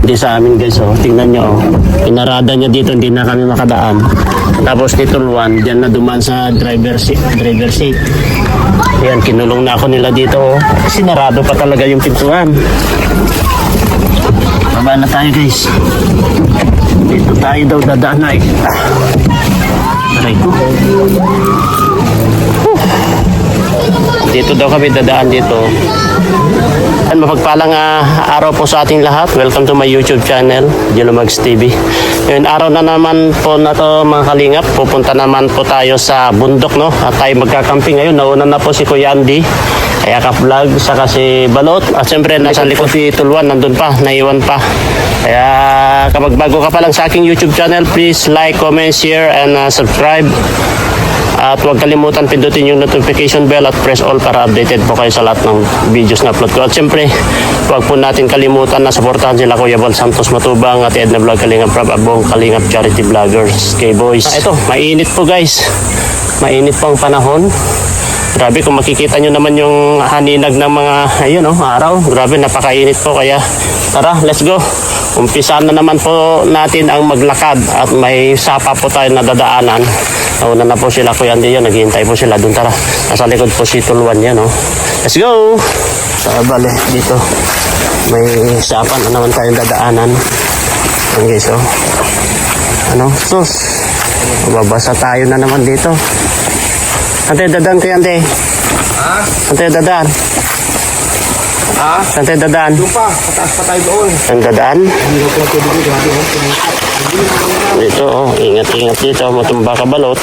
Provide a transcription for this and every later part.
Di sa amin guys, oh. Tingnan nyo, oh. Pinarada niya dito, hindi na kami makadaan. Tapos ni Tulwan, diyan na duman sa driver seat. Ayan, kinulong na ako nila dito, oh. Sinarado pa talaga yung pintuan. Baba na tayo guys. Dito tayo daw dadaan na eh. Aray ko. Dito daw kami dadaan dito. At mapagpalang araw po sa ating lahat. Welcome to my YouTube channel, Jolomags TV. Ngayon araw na naman po na to mga kalingap. Pupunta naman po tayo sa bundok, no? At tayo magkakamping ngayon. Nauna na po si Kuya Andy, kaya ka-vlog, saka si Balot. At syempre nasa likod si Tulwan, nandun pa, naiwan pa. Kaya kapag bago ka pa lang sa aking YouTube channel, please like, comment, share, and subscribe. At huwag kalimutan pindutin yung notification bell at press all para updated po kayo sa lahat ng videos na upload ko. At syempre, huwag po natin kalimutan na supportahan sila Kuya Bal Santos Matubang at Edna Vlog, Kalingap Prab Abong, Kalingap Charity Vloggers, K-Boys. Ito, mainit po guys. Mainit po ang panahon. Grabe, kung makikita nyo naman yung haninag ng mga ayun, oh, araw. Grabe, napakainit po. Kaya tara, let's go. Umpisaan na naman po natin ang maglakad at may sapa po tayo na dadaanan. Nauna na po sila Kuya Andy yun, naghihintay po sila doon. Tara, nasa likod po si Tulwan yan, oh. Let's go! Bale, dito may sapa na naman tayong dadaanan. Ayan guys, oh. Ano? Sus! Babasa tayo na naman dito. Ante, dadaan Kuya Ante. Ha? Ante, dadaan. Ha? Ante, dadaan. Doon pa, pataas pa tayo doon. Ang dadaan. Dito, oh. Ingat-ingat dito. Matumba ka balot.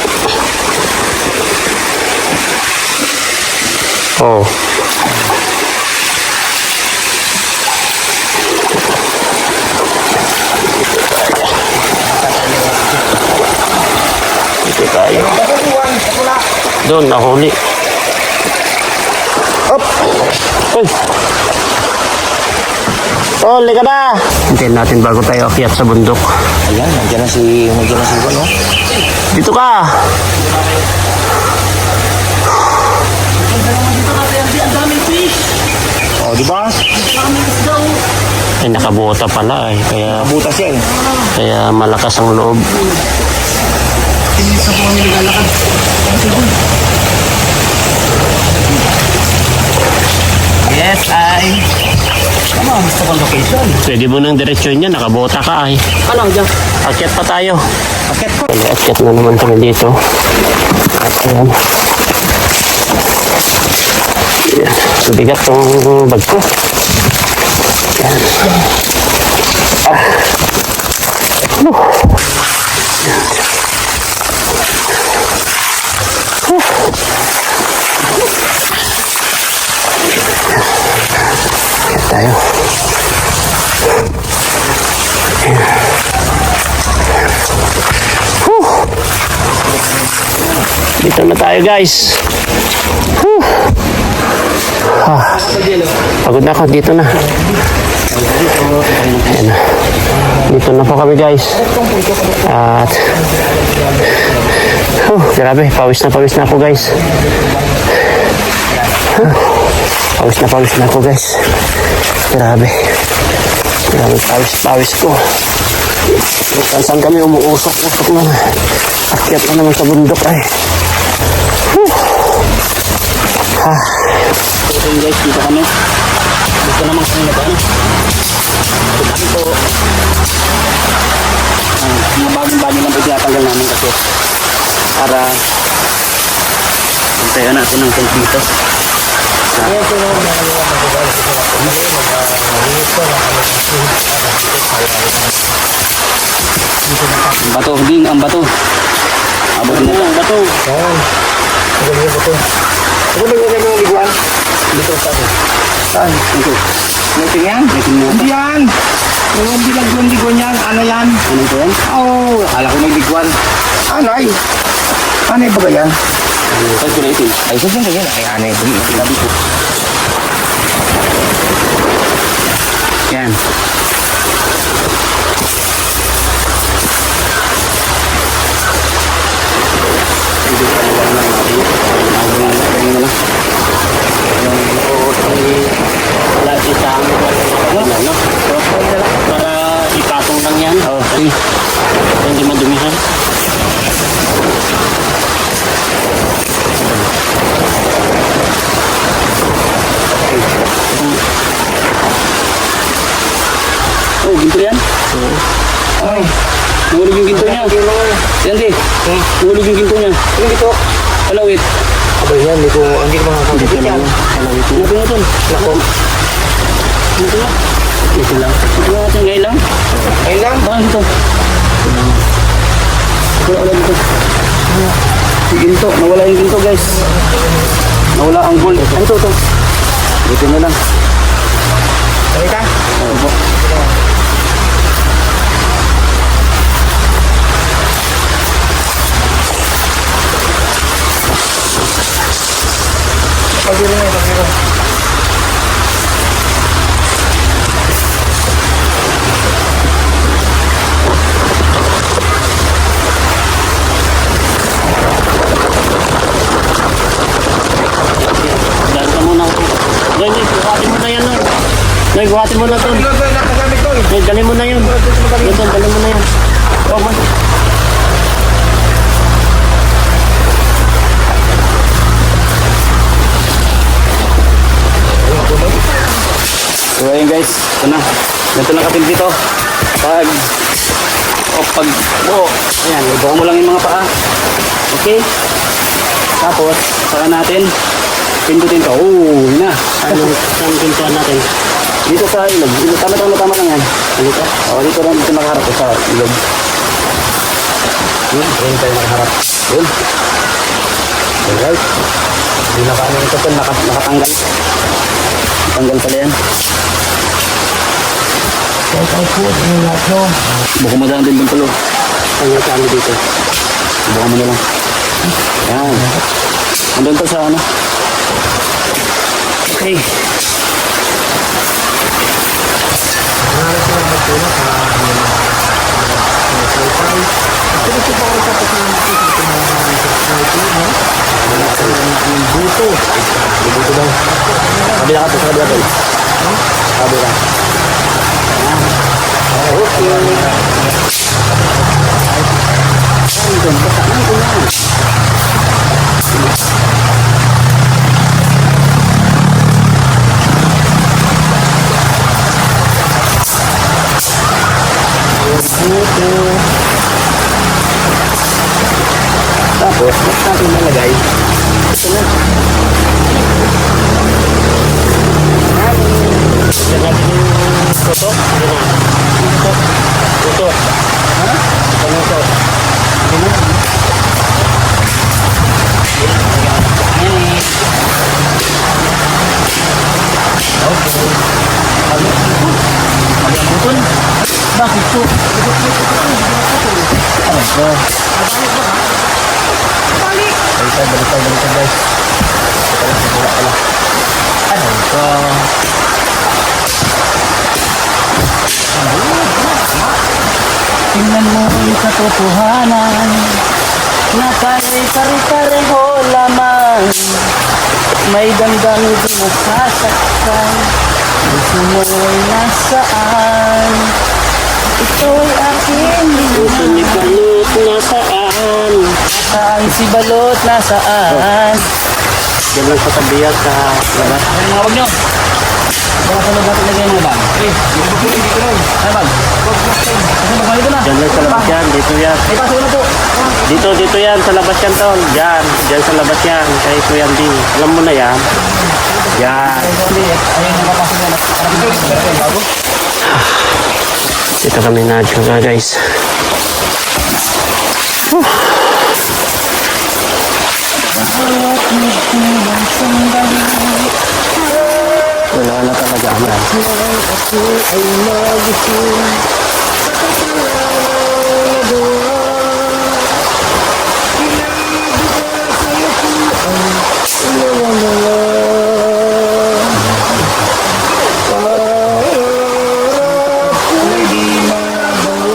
Oh. Dito tayo. Doon, nahuli. Up! Uy! Oh, lika na! Hintayin natin bago tayo akyat sa bundok. Ayan, nandiyan na si Juan, oh. Dito ka! Oh, di ba? Ay, nakabuta pala eh. Kaya, Butas yan. kaya malakas ang loob. Yes, ay. Ano, gusto kong location. Pwede mo nang diretsyon niya, nakabota ka ay. Ano, dyan? Akyat pa tayo. Akit po. Akyat na naman kami dito. At ayan. Ayan. Bigat tong bag ko. Ayan. Ah. Ayan tayo. Dito na tayo guys. Pagod na ako, dito na. Ayan na. Dito na po kami guys. At grabe, pawis na ako guys. Pawis na ako guys. Grabe. Grabe, pawis ko. Saan kami umuusok-usok na. Akyat na naman sa bundok ay. So guys, dito kami. Dito naman kami nabaan. Dito po. Mga bagong-bagong lang po tinatanggal namin kasi para antayan natin ang tent dito. Ang bato, ding ang bato. Abot na ang bato. Ano ba yung liguan? Dito sa akin. Saan? Ito. Meeting yan? Hindi yan. Yung bilagwan yan, ano yan? Ano ito yan? Oo. Akala ko may bigwan. Ano ay? Ano ba ba yan? Ay, kulaitin. Ay, saan ka yan? Ay, ano ay? Sinabi ko. Yan. Para yan? Oo. Hindi madumihan. Oh, ginto yan? Ay, nahulog yung ginto niya. Yan di. Nahulog yung ginto niya. Yung ginto. Palawit. Aba yan, hindi ko makakakit Dito lang. Palawit na. Natin natin. Nako. Ito lang. Dito lang. Ito lang natin ngayon lang. Ayun lang. Baka ito. Wala dito. Yung ginto. Nawala yung ginto guys. Nawala ang gold. Ano ito? Ito na lang. Halika. Oo. Pagkiro na, pagkiro. Dahil ka muna. Noy, buhatin mo na yan, Noy. Noy, buhatin mo na to. Ito, nakagamit ko. Noy, dali mo na yun. Dito, dali mo na yan. Oh, man. So ayun guys, ito na. Ganito lang kapil dito. Pag ayan, ibuka mo lang yung mga paa. Okay? Tapos, saka natin pindutin to. Oh, yun na. Saan pintuan natin? Dito sa ilog. Dito, tama lang yan. Dito. Oh, dito lang dito nakaharap ko sa ilog. Yun tayo nakaharap. Yun. Alright. Hindi nakaano ito po, nakatanggal. Tanggal pala yan. Buka mo daan din doon palo. Saan yung kami dito? Buka mo na lang. Yan. Andun to sa ano. Okay. Dito daw. Kabila ka to sa kabila to. Kabila. Tapos, next natin nalagay. Ito na. Diyan natin yung tuto. Tuto. Ha? Ano ito? Bakit po? Balikan guys. Ano ito? Tingnan mo yung katotohanan na tayo'y pare-pareho lamang. May damdamin din nasasaktan. Gusto mo ay nasaan? Ito ay aking Puso ni Balot nasaan? Saan si Balot? Nasaan? Diyan lang sa tabiya sa labas. Ano yung hawag nyo? Baka sa loob natin lagay ng bag. Ay, bag. Kasi bag dito na. Diyan lang sa labas yan. Dito yan. Ay, pasok na po. Dito yan. Sa labas yan, Tol. Diyan. Diyan sa labas yan. Kay Kuya Andy. Alam mo na yan. Yan. Hindi, ayun yung papasok na. Bago. Dito kami na guys. Wala na talaga man. Ako ay magising sa kasalanan na gawa. Pinagbuka sa lukuan, iyawan na lang. Pangarap ko'y di mabaw.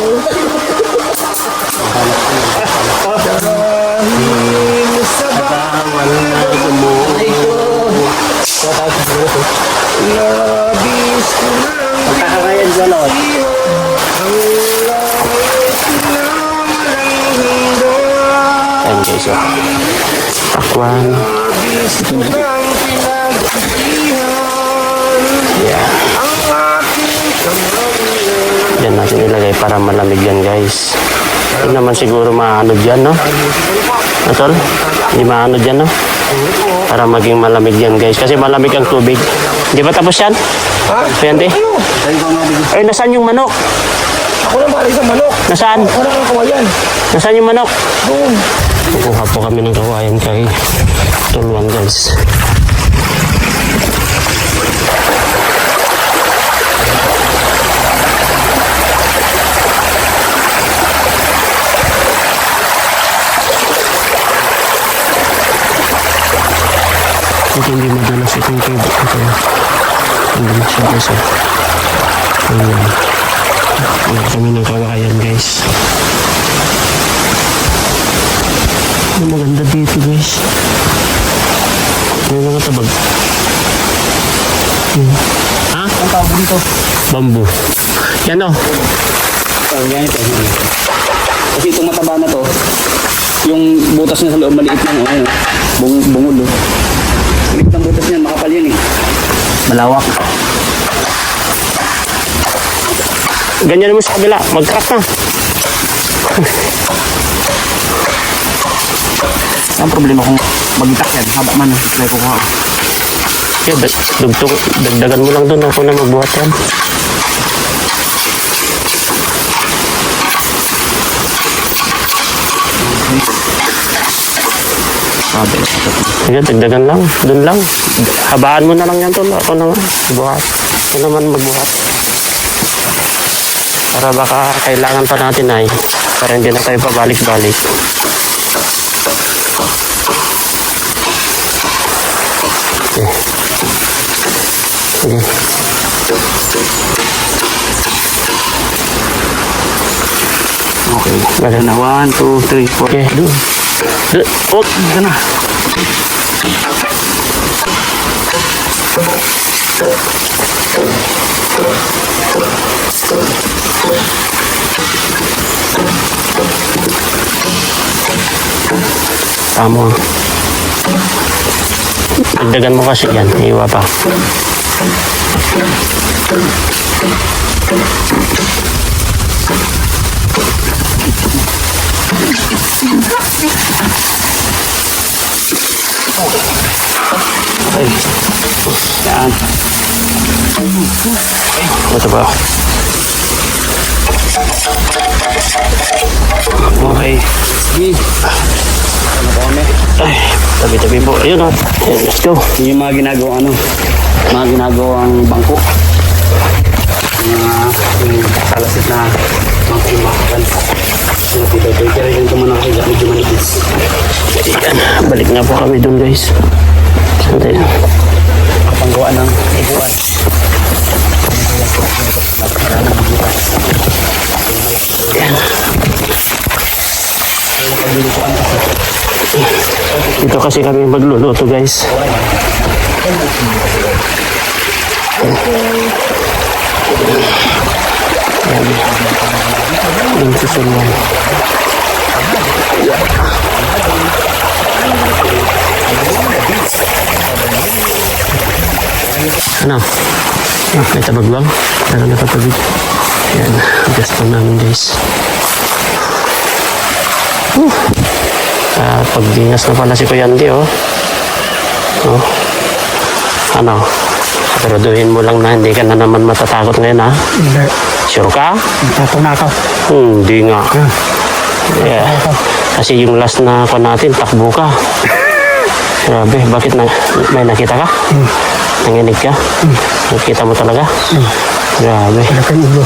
Dahil sa Bawal na gumuho. labis ko nang Pagkakarayan sa lot. iwan. guys. Oh. Takwan. Yeah. Yan natin ilagay para malamig yan guys. Hindi naman siguro maano dyan, no? Atol? Hindi maano dyan, no? Para maging malamig yan guys. Kasi malamig ang tubig. Di ba tapos yan? Ha? Ayan, di? Ay, nasaan yung manok? Ako lang balik sa manok. Nasaan? Ako lang ang kawayan. Nasaan yung manok? Doon. Kukuha po kami ng kawayan kay Tulwan guys. Ito hindi madalas itong cable. Ito. Hindi na siya guys. Ayan. Kukuha kami ng kawayan guys. Ano maganda dito guys. May mga tabag. Ha? Ang tawag dito. Bamboo. Yan o. Yan ito. Kasi itong mataba na to, yung butas niya sa loob maliit lang. Ano, bungol. Maliit ang butas niyan, makapal yan eh. Malawak. Ganyan mo sa kabila. Mag-crack na. Ang problema kung magitak yan, haba man, may kukuha. Yeah, dagdagan mo lang doon. Ako na magbuhat yan. Sige, dagdagan lang. Doon lang. Habaan mo na lang yan tol. Ako naman. Buhat. Ako naman magbuhat. Para baka kailangan pa natin ay. Para hindi na tayo pabalik-balik. Okay. Sige. Okay. Balik na. 1, 2, 3, 4. Okay. Doon. Oh, Ito na. tama. Dagdagan mo kasi yan. Iwa pa. Ay. Yan. Ito ba? Okay. Sige. Ano ba kami? Ay, tabi-tabi po. Ayun o. Let's go. Yung mga ginagawa mga ginagawang bangko. Yung kalasit na bangko yung makakan. Pero yung tumanang kayo, medyo manipis. Yan. Balik nga po kami dun guys. Santay lang. Kapanggawa ng ibuan. Yan. Dito kasi kami magluluto guys. Yan. Yung susunod. Ano? Ah, may tabag bang? Pero nakatagig. Yan. Adjust pa namin guys. Pagdingas na pala si Kuya Andy, oh. Oh. Ano? Siguraduhin mo lang na hindi ka na naman matatakot ngayon, ha? Hindi. Sure ka? Tato na ako. Hindi nga. Yeah. Kasi yung last na ako natin, takbo ka. Grabe, bakit na, may nakita ka? Nanginig ka? Nakita mo talaga? Grabe. Malaki yung ulo.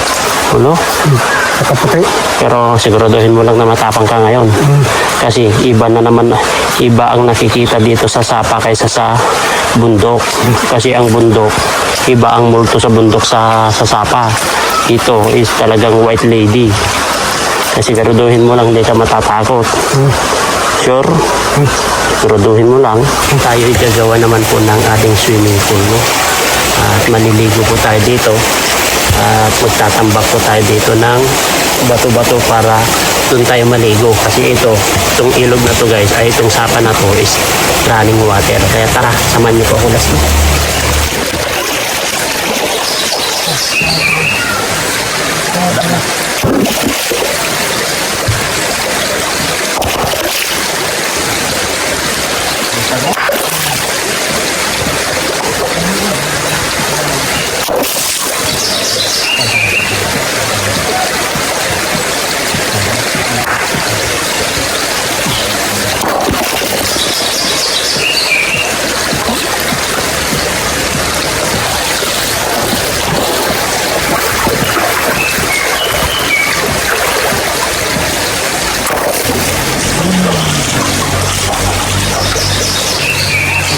Ulo? Nakaputi. Pero siguraduhin mo lang na matapang ka ngayon. Kasi iba na naman, iba ang nakikita dito sa sapa kaysa sa bundok. Kasi ang bundok, iba ang multo sa bundok sa sapa. Ito is talagang white lady. Kasi siguraduhin mo lang hindi ka matatakot. Sure? Siguraduhin mo lang. Tayo igagawa naman po ng ating swimming pool. No? At maliligo po tayo dito. At magtatambak po tayo dito ng bato-bato para doon tayo maligo. Kasi itong ilog na to guys, ay itong sapa na to is running water. Kaya tara, samahan niyo po ako last.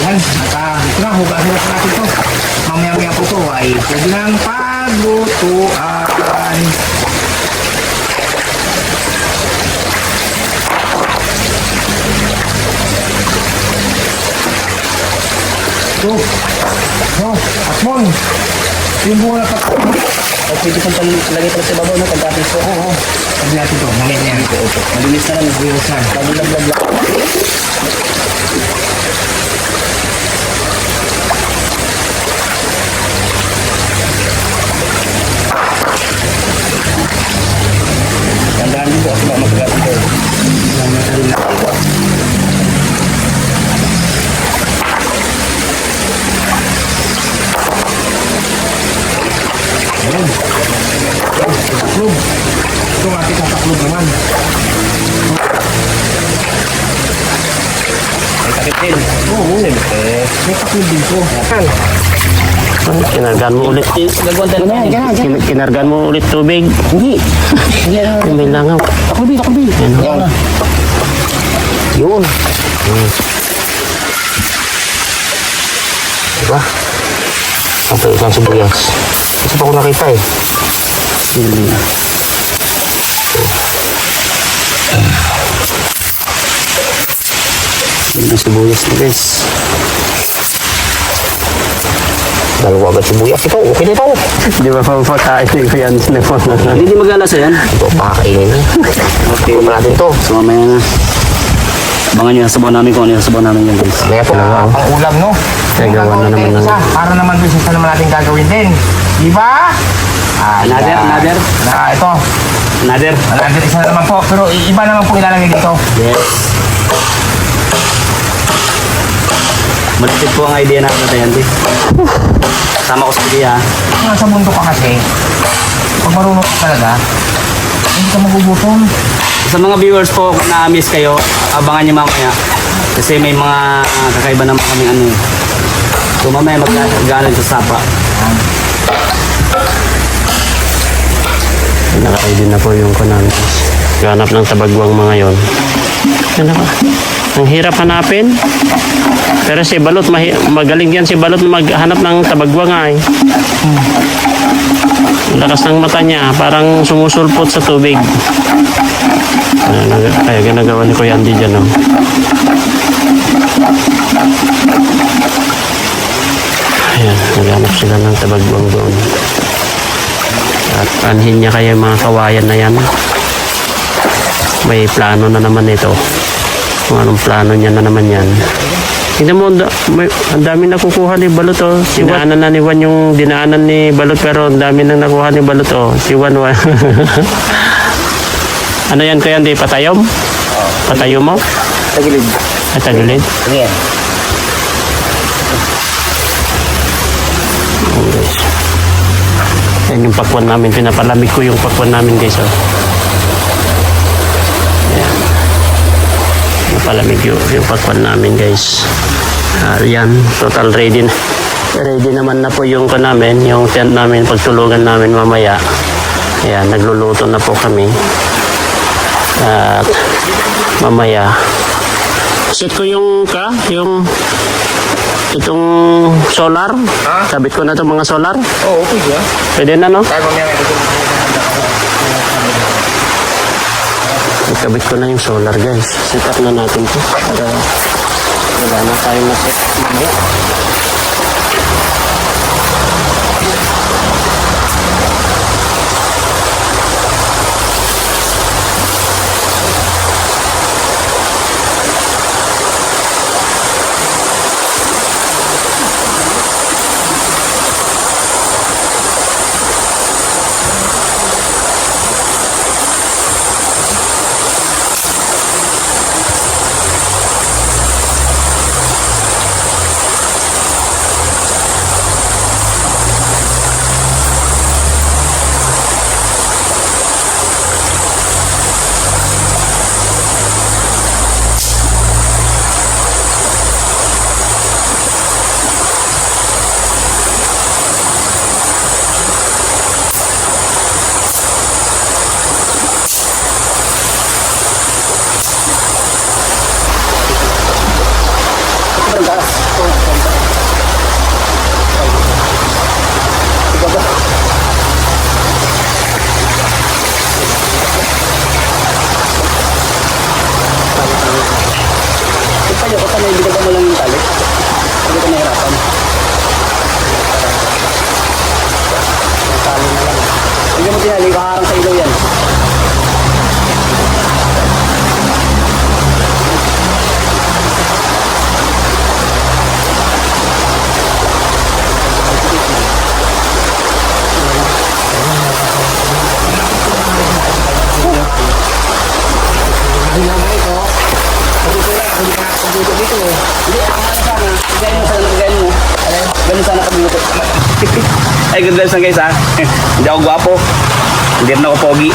Yan, ito na, hugasin natin ito. Mamaya-maya po ito ay pwede ng paglutuan. Ito. No, atmon. Yung bunga na patmon. At pwede kong lagay pala sa babaw na pagkapis ko. Oo. Pwede natin ito, mamaya niya. Malinis na lang. Malinis na. Pagulaglag lang. Tandaan din po kasi baka magagalit ko. Ayan. Taklog. Ito ang ating taklog naman. May takip din. Oo. May taklog din ko. Ayan. Kinargan mo ulit. Gagawin tayo na yan. Kinargan mo ulit tubig. Hindi. Hindi na. May langaw. Takulbi. Yan. Yan. Yun. Diba? Ang tayo kang sibuyas. Kasi pa ko nakita eh. Sili. Yung sibuyas na guys. Dalawa agad sibuyas. Ito, okay na ito. Di ba pamapakain ko yan? Hindi mag-alasa yan. Ito, pakakainin na. Okay, naman natin ito. So mamaya na. Abangan nyo yung sabaw namin kung ano yung sabaw namin yan guys. Kaya po, ang ulam, no? Gagawa na naman ng... Para naman doon sa naman natin gagawin din. Diba? Another. Na, ito. Another. Another isa na naman po. Pero iba naman po ilalagay dito. Yes. Malapit po ang idea natin na yan. Sama ko sa idea. Sa mundo ka kasi, pag marunong ka talaga, hindi ka magugutom. Sa mga viewers po, kung na-miss kayo, abangan nyo mamaya. Kasi may mga kakaiba naman kaming ano eh. So mamaya mag-galing sa sapa. Naka-ID na po yung kunamin. Ganap ng tabagwang mga yon. Yan na ba? Ang hirap hanapin. Pero si Balot, magaling yan si Balot maghanap ng tabagwang ay. Lakas ng mata niya, parang sumusulpot sa tubig. Kaya ginagawa ni Kuya Andy dyan. Oh. Ayan, naghanap sila ng tabagwang doon. At anhin niya kaya yung mga kawayan na yan. May plano na naman ito. Kung anong plano niya na naman yan. Tingnan mo, ang dami nakukuha ni Balot. Oh. Dinaanan na ni Juan yung dinaanan ni Balot pero ang dami nang nakuha ni Balot. Oh. Si Juan. Ano yan kaya? Hindi patayom? Patayom mo? Tagilid. At tagilid? Ayan. Oh, guys. Yan yung pakwan namin. Pinapalamig ko yung pakwan namin guys. Oh. Ayan. Napalamig yung pakwan namin guys. Yan. Total ready na. Ready naman na po yung namin. Yung tent namin. Pagtulugan namin mamaya. Ayan. Nagluluto na po kami. At mamaya. Set ko yung itong solar. Sabit ko na itong mga solar. Oo, okay ba? Pwede na, no? Tayo mamaya ito. Ikabit ko na yung solar, guys. Set up na natin to para wala na tayong na-set mamaya. nakaharang sa ilaw yan. Ganun sana kami ito. Ay, good guys lang guys ha. Hindi ako gwapo. Hindi rin ako pogi.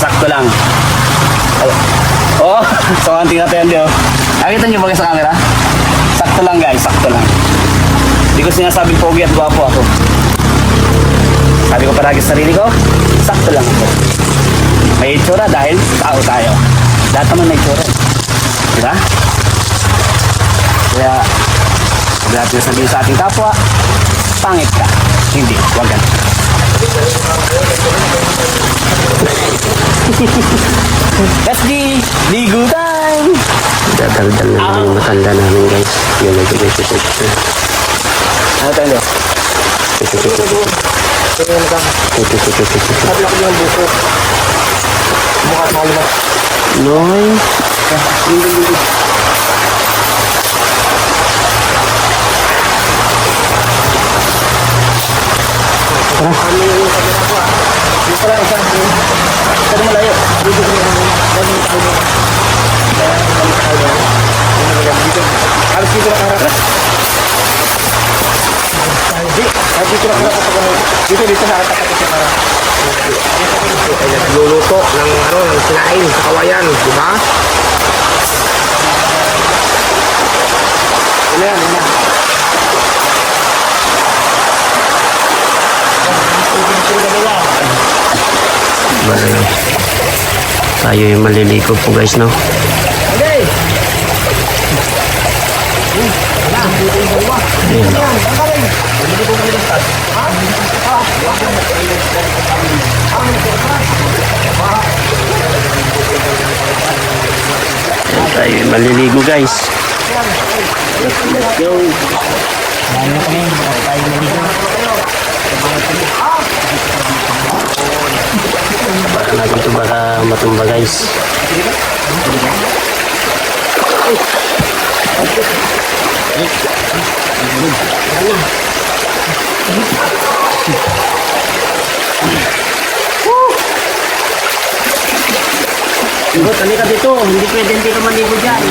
Sakto lang. Oh, so ang tingnan tayo yun. Nakita niyo ba guys sa camera? Sakto lang guys, sakto lang. Hindi ko sinasabing pogi at gwapo ako. Sabi ko palagi sa sarili ko, sakto lang ako. May itsura dahil tao tayo. Lahat naman may itsura. Diba? Kaya, lahat na sabihin sa ating kapwa, pangit ka. Hindi, wag ganun. Let's di, ligo time! Dadaldal na yung matanda namin guys. Yun. Ano tayo? Noy. Dito sa atas ako siya para. Ay nagluluto ng ng sinain sa kawayan, di ba? Yan. Tayo yung maliligo po guys, no? Okay. Tayo yung maliligo guys. Let's go! Baka natin ito baka matumba guys. Halika dito, hindi pwede hindi ka maligo dyan.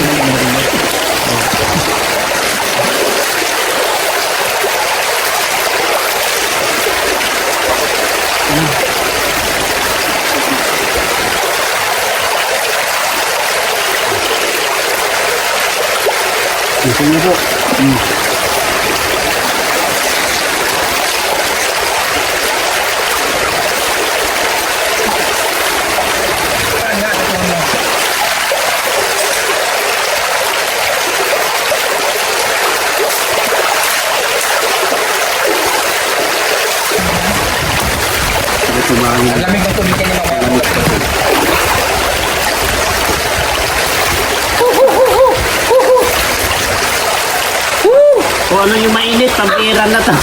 Gusto niyo po? Ang lamig ng tubig niya naman. Kung ano yung mainit, pampiran na to.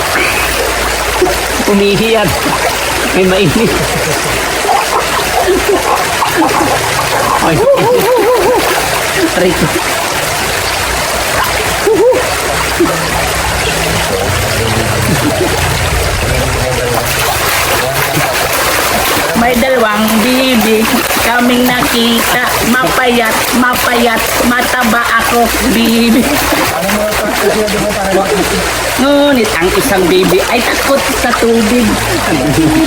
Umihiyan. May mainit. Ay. Rito. May dalawang bibi kaming nakita, mapayat, mataba ako, bibi. Ngunit ang isang bibi ay takot sa tubig.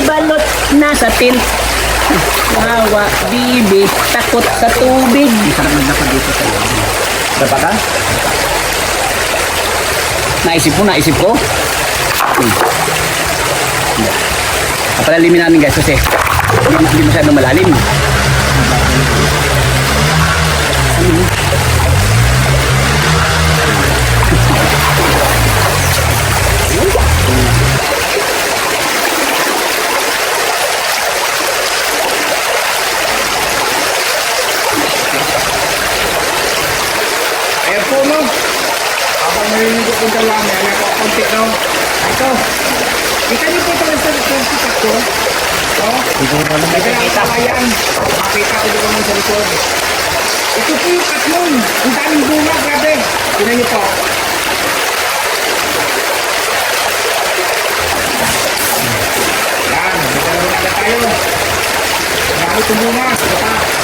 Ibalot na sa tent. Wawa, bibi, takot sa tubig. Dapat ka? Naisip ko? Palalimin namin guys kasi hindi masyadong malalim. Ayan po, no? Ako naliligo po dyan lang. Ayan po, konti, no? Ito. Kita niyo po ito sa picture. Kita pa yan. Makita ko doon sa likod. Ito po yung katlong. Ang daming bunga, grabe. Tignan niyo po. Yan, nagkaroon agad tayo. Marami itong bunga.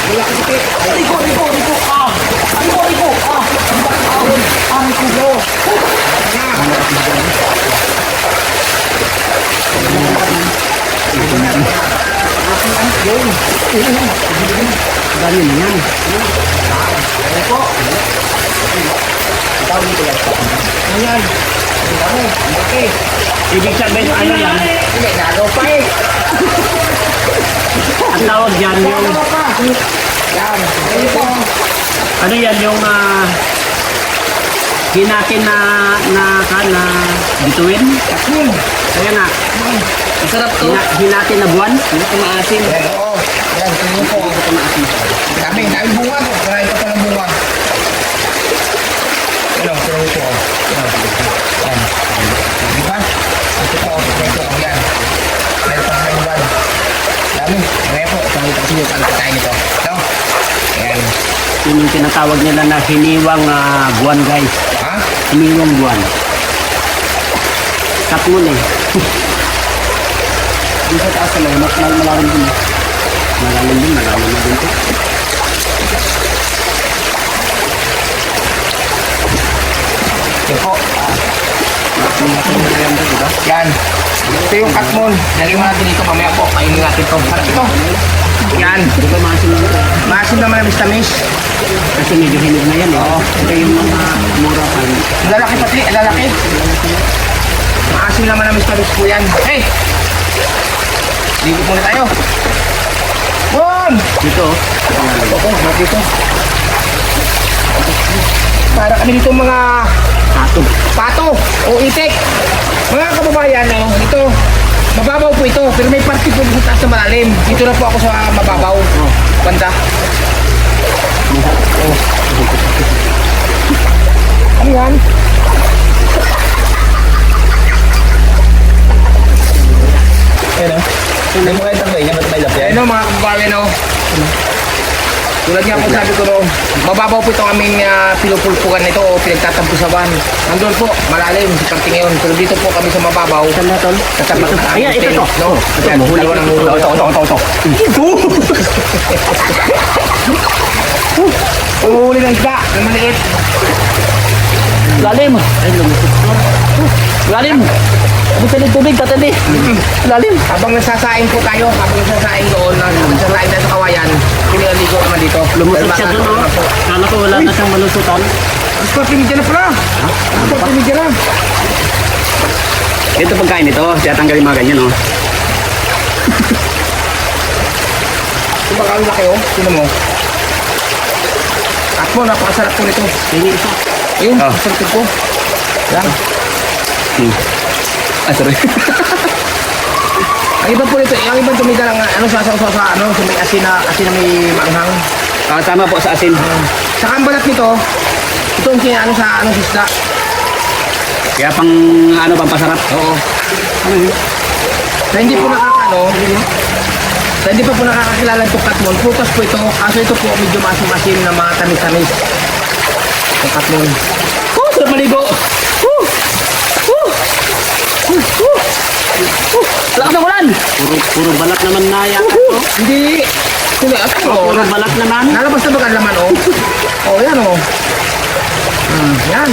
Wala ko sikit. Riko. Riko. Ah! Riko. Ah! Riko. Dami na yan. Ayan. Okay. Ibig sabihin, ano yan? Hindi, nagaw pa eh. Ang tawag dyan yung, Nagaw pa. Yan. Ayun po. ano yan yung hinatin na bituin. Katlong. Kaya nga, Masarap to. hinatin na buwan. Hindi ko maasim. Yan, oo. Yan, tingnan po. Dami bunga. Marami pa palang bunga. Yan, tingnan po. Yan. Di ba? Ito po. Yan. Meron pa palang buwan. Dami. Ngayon po. Pangita ko siya ang katayin nito. No? Yan. Yun yung tinatawag nila na hiniwang buwan, guys. Ha? Hiniwang buwan. Cut mo na eh. Yung sa taas talaga, malalim din. Malalim din, malalim na din to. Ito po. Yan. Ito yung katmon. Lagyan mo natin ito mamaya po. Kainin natin ito. Harap ito. Yan. Di ba maasim na ito? Maasim naman ang tamis. Kasi medyo hinog na yan eh. Oo. Ito yung mga mura pa. Lalaki pati. Lalaki. Maasim naman ang tamis po yan. Hey! Dito muna tayo. One! Dito, Oo, dito. Para kami dito mga ato. pato o itik. Mga kababayan, ito, mababaw po ito, pero may parte po dito sa taas na malalim. Dito na po ako sa mababaw. Banda. Oh. Ano yan? Ayan o. Hindi mo kayo tambay niya, ba't may lapyan? Ayan o mga kababayan o. Tulad nga po sabi ko noon, mababaw po itong aming pinupulpukan nito o pinagtatampusawan. Nandun po, malalim sa parte ngayon. Pero dito po kami sa mababaw. Saan na tol? Sa tapat ng Ayan, ito to. No? Ayan, dalawa ng huli. Ito. Uhuli ng isda na maliit. Lalim. Ay, lumusot to. Lalim. Buta ng tubig, tatali. Lalim. Habang nasasaing po tayo, habang nasasaing doon, nasasaing tayo sa kawayan, piniligo naman dito. Lumusot siya doon, oh. Kala ko wala na siyang malusutan. Ang pinigyan na pala. Ang pinigyan na. Ito pagkain ito, tiyatanggalin mga ganyan, oh. Ito baka ang laki, oh. Sino mo? Takbo, napakasarap po nito. Hindi isa. Ayun, Oh. sarap po. Yan. Ah, sorry. Ang iba po nito, ang ibang tumida lang, sa may asin na may manghang. Tama po sa asin. Saka ang balat nito, ito ang sa isda. Kaya pang, pampasarap. Oo. Na hindi po na hindi pa po nakakakilala itong katmon. Prutas po ito, kaso ito po medyo masim-masim na mga tamis-tamis. Itong katmon. Sarap maligo. Lakas ng ulan. Puro balat naman na yan. Hindi. Hindi, Puro balat naman. nalabas na ba ang laman, oh? Oh, yan, oh. Yan.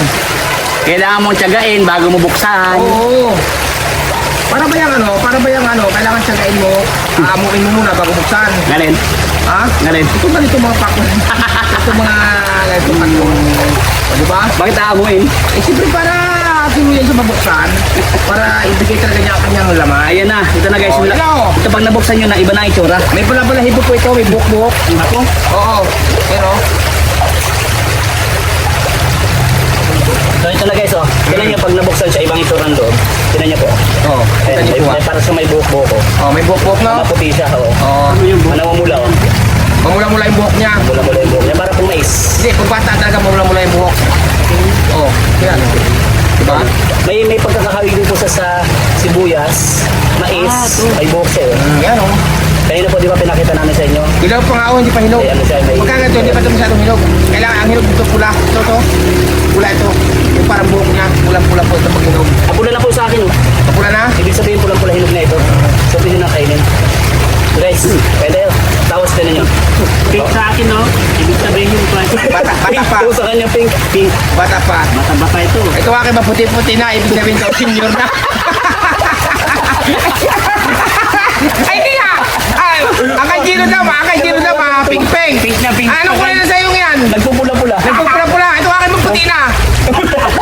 Kailangan mong tiyagain bago mo buksan. Oo. Para ba yung kailangan siyagain mo, aamuin mo muna bago buksan. Ngalin. Ha? Ngalin. Ito ba nito mga pakon? Ito mga ganito pakon. O, diba? Bakit aamuin? Eh, siyempre para sinuyan siya mabuksan, para ibigay talaga niya ang kanyang laman. Ayan na. Ito na guys. Oh, Wala. ito. Ito pag nabuksan nyo na, iba na ang itsura. May balahibo po ito, may buhok-buhok. Ako? Oo. Pero, So ito na guys, oh. Tignan nyo pag nabuksan siya, ibang itsura ng loob. Tignan nyo po. oh, Ayan, ito niyo po, may para sa may buhok-buhok, oh. Oh, may buhok-buhok na. Maputi siya, oh. Oo. Manamumula, oh. Mamula-mula yung buhok niya. Mula-mula yung buhok niya. Para pong mais. Hindi, pag bata talaga mamula-mula yung buhok. Oh, yan. Diba? May pagkakahawig din po sa sibuyas, mais, may buhok siya, oh. Yan, oh. namin sa inyo. Hilaw pa nga ako, hindi pa hinog. Ay, ano siya, may- Pagka ganito, hindi pa ito masyadong hinog. Kailangan ang hinog dito pula. Ito. Pula ito. Yung parang buhok niya. Pulang-pula po ito pag hinog. Pula na po sa akin. Pula na? Ibig sabihin pulang-pula hinog na ito. So, pwede na kainin. Guys, pwede yun. Tawas ka ninyo. Pink sa akin, no? Ibig sabihin yung price. Bata pa. Ito sa kanya, pink. Pink. Bata pa. Bata-bata ito. Ito akin maputi-puti na. Ibig sabihin ito, senior na. Ay, hindi nga. Ang kay Gino daw, ping-ping. Pink na pink. Anong kulay na sa'yo yan? Nagpupula-pula. Nagpupula-pula. Ito akin maputi na.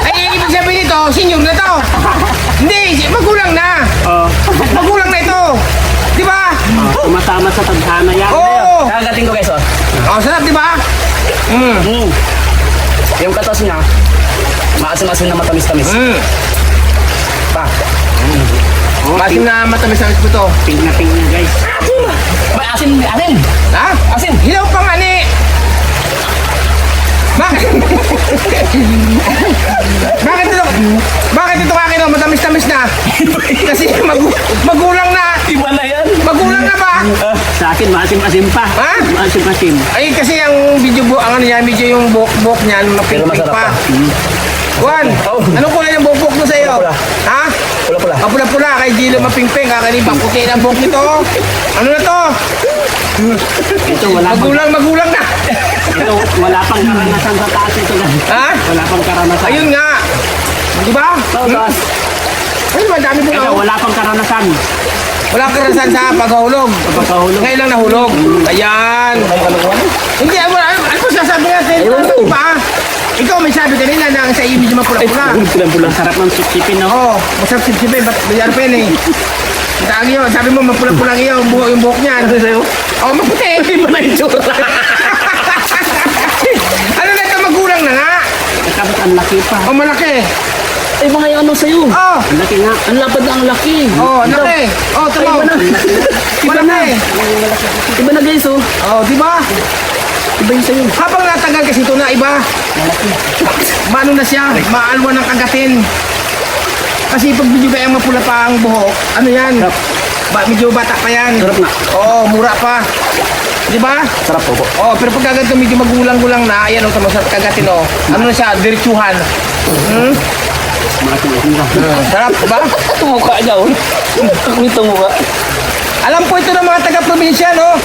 Ay, ibig sabihin ito, senior na to. Hindi, magulang na. Oh, Magulang na ito. Di ba? tumatama sa tadhana yan. Oo. Kagating ko guys, oh. Oh, sarap, di ba? Yung katas niya, maasim-asim na matamis-tamis. Pa. Masim na matamis-tamis po to. Pink na guys. May asin, asin. Ha? Asin. Hilaw pa nga ni. Bakit? Bakit ito akin oh, matamis-tamis na? Kasi magulang na. Iba na yan. Magulang na ba? Sa akin, maasim-asim pa. Ha? Maasim-asim. Ay kasi ang video ang ano yan, medyo yung buhok niyan, Pero mapink-pink masarap pa. pa. Juan, Oh. anong kulay ng buhok mo sa iyo? Pula-pula. Ha? Pula-pula. Ah, pula-pula, kay Gilo maping-ping, kakaniba, puti ng buhok nito. Ano na to? Ito, wala pang, Magulang na. ito, wala pang karanasan sa taas ito. Guys. Ha? Wala pang karanasan. Ayun nga. Di ba? Tapos, Ay, madami po Ito, na. wala pang karanasan. Wala karasan sa paghahulog. Pagkahulog. Ngayon lang nahulog. Ayan. Hindi, ano po sasabi natin? Ano ba? Ikaw may sabi kanina na sa iyo medyo mapula-pula. pulang-pula. Sarap ng sipsipin, no? Oo, masarap sipsipin. Ba't bayar pa yun eh? Ang iyo, sabi mo mapula-pula iyo, yung buhok niya. Ano sa'yo? Oo, maputi. Iba na yung tsura. Ano na ito, magulang na nga. Tapos ang laki pa. O, malaki. Ay, mga yung ano sa'yo. Oo. Ang laki nga. Ang lapad na ang laki. Oo, laki. Oo, ito mo. Malaki. Iba na guys, oh. Oo, di ba? Iba yung sa'yo. Habang natagal kasi ito na iba. Maano na siya, maalwa ng kagatin. Kasi pag medyo kayang mapula pa ang buhok, ano yan? Medyo bata pa yan. Sarap na. Oo, mura pa. Di ba? Sarap po po. Oo, pero pag kaganto medyo magulang-gulang na, ayan o, masarap kagatin o. Ano na siya, diretsuhan. Maasim-asim ka. Sarap, di ba? Tumukha niya, oh. Ako yung tumukha. Alam po ito ng mga taga-probinsya, no?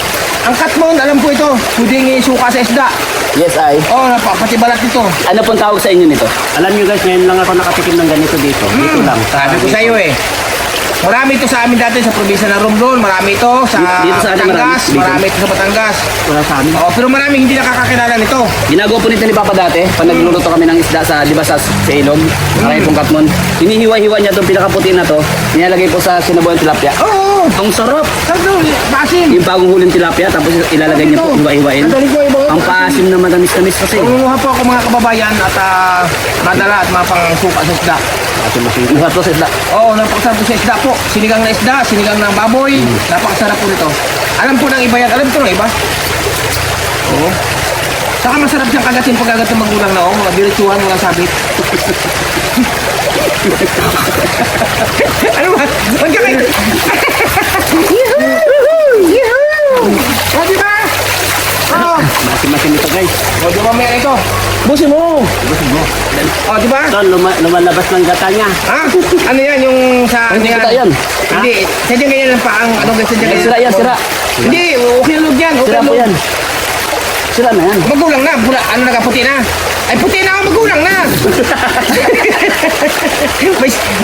Ang katmon, alam po ito, pwedeng isuka sa isda. Yes, ay. Oo, pati balat ito. Ano pong tawag sa inyo nito? Alam nyo guys, ngayon lang ako nakatikim ng ganito dito. Dito lang. Sabi ko sa iyo eh. Marami ito sa amin dati sa probinsya ng Romblon, marami ito sa Dito sa atin Batangas, marami. marami ito sa Batangas. Wala sa amin. Oo, pero marami hindi nakakakilala nito. Ginagawa po nito ni Papa dati, pag nagluluto kami ng isda sa, di ba sa ilog, marami pong katmon. Hinihiwa-hiwa niya itong pinakaputi na to, nilalagay po sa sinabuhan tilapia. Oo, Ang sarap! sabi ko, basin. Yung bagong huling tilapia, tapos ilalagay niya po, hiwa-hiwain. Madali ko iba. Ang paasim na matamis-tamis kasi. Nangunguha po ako mga kababayan at madala at mga pangsuka sa isda. Masarap to sa isda. Oo, napakasarap po sa isda po. Sinigang na isda, sinigang ng baboy. Napakasarap po nito. Alam po ng iba yan. Alam ko ng iba. Oo. Saka masarap siyang kagatin pag kagat ng magulang na mga diretsuhan, mga sabit. Ano ba? Huwag ka kayo. O, di ba? Oo. Maasim-asim ito guys. O, di ba may ito? Busin mo! O, di ba? Ito, lumalabas ng gata niya. Ha? Ano yan? Yung sa... Hindi ano kita yan. Hindi. Sadya ganyan lang pa ang... Ano guys? Sadya ganyan. Sira yan, sira. Hindi. Okay log yan. Okay Sira po log. yan. Sira na yan. Magulang na. Ano nagaputi na? Ay, puti na ako. Magulang na.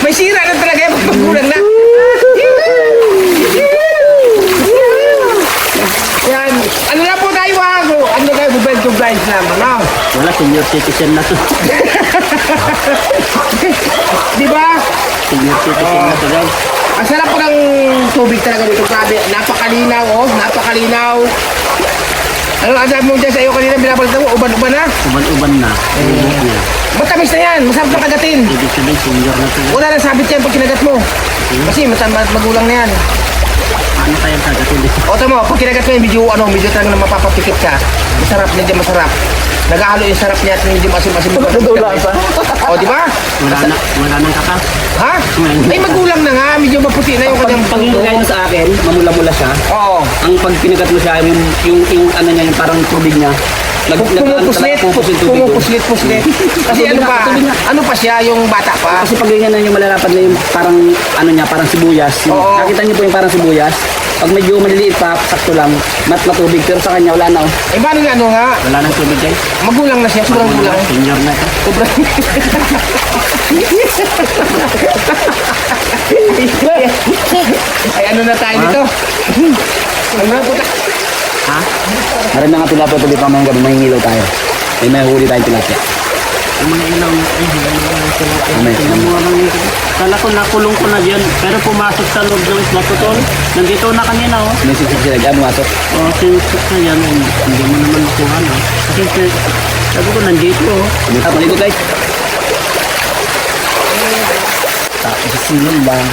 may sira na talaga yan. Magulang na. Yan. Ano na po tayo ako? Ano na tayo? Bubend to blind na. Ano? Wala, senior citizen na to. Di ba? Senior citizen na to guys. Ang sarap po ng tubig talaga dito. Grabe. Napakalinaw, oh. Napakalinaw. Ano ang sabi mo dyan sa iyo kanina? Binabalitan mo? Uban-uban na? Uban-uban na. Ubok niya. Matamis na yan. Masarap na kagatin. Ibig sabihin, senior na to. Wala nang sabit yan pag kinagat mo. Kasi magulang na yan. Ano tayong kagatin dito? O tamo, pag kinagat mo yan, medyo talagang mapapapikit ka. Masarap, medyo masarap. Nag-ahalo yung sarap niya at hindi masim-masim. Nadula pa. O, di ba? Wala nang kaka. Ha? Ay, magulang na nga. Medyo maputi na yung kanyang Pag nilagay mo sa akin, mamula-mula siya. Oo. Ang pag pinagat mo siya, yung ano niya, yung parang tubig niya. Pumupuslit. Kasi ano pa? Ano pa siya, yung bata pa? Kasi pag ganyan na yung malalapad na yung parang ano niya, parang sibuyas. Yung, Oo. nakita niyo po yung parang sibuyas. Pag medyo maliliit pa, sakto lang, matubig. Pero sa kanya, wala na oh. Eh, paano nga, ano nga? Wala nang tubig guys. Magulang na siya, sobrang gulang. Senior na ito. Sobrang... Ay, ano na tayo dito? Ano na puta? Meron na nga tilapia tuloy pa mga gabi, mahingilaw tayo. May huli tayong tilapia. Ang mga ilaw. Kala ko nakulong ko na dyan. Pero pumasok sa loob ng isla ko tol. Nandito na kanina oh. May sisig sila dyan, masok. O, sinusok na yan. Hindi mo naman makuha no. Kasi sabi ko nandito oh. Palikot guys. Tapos silang lang.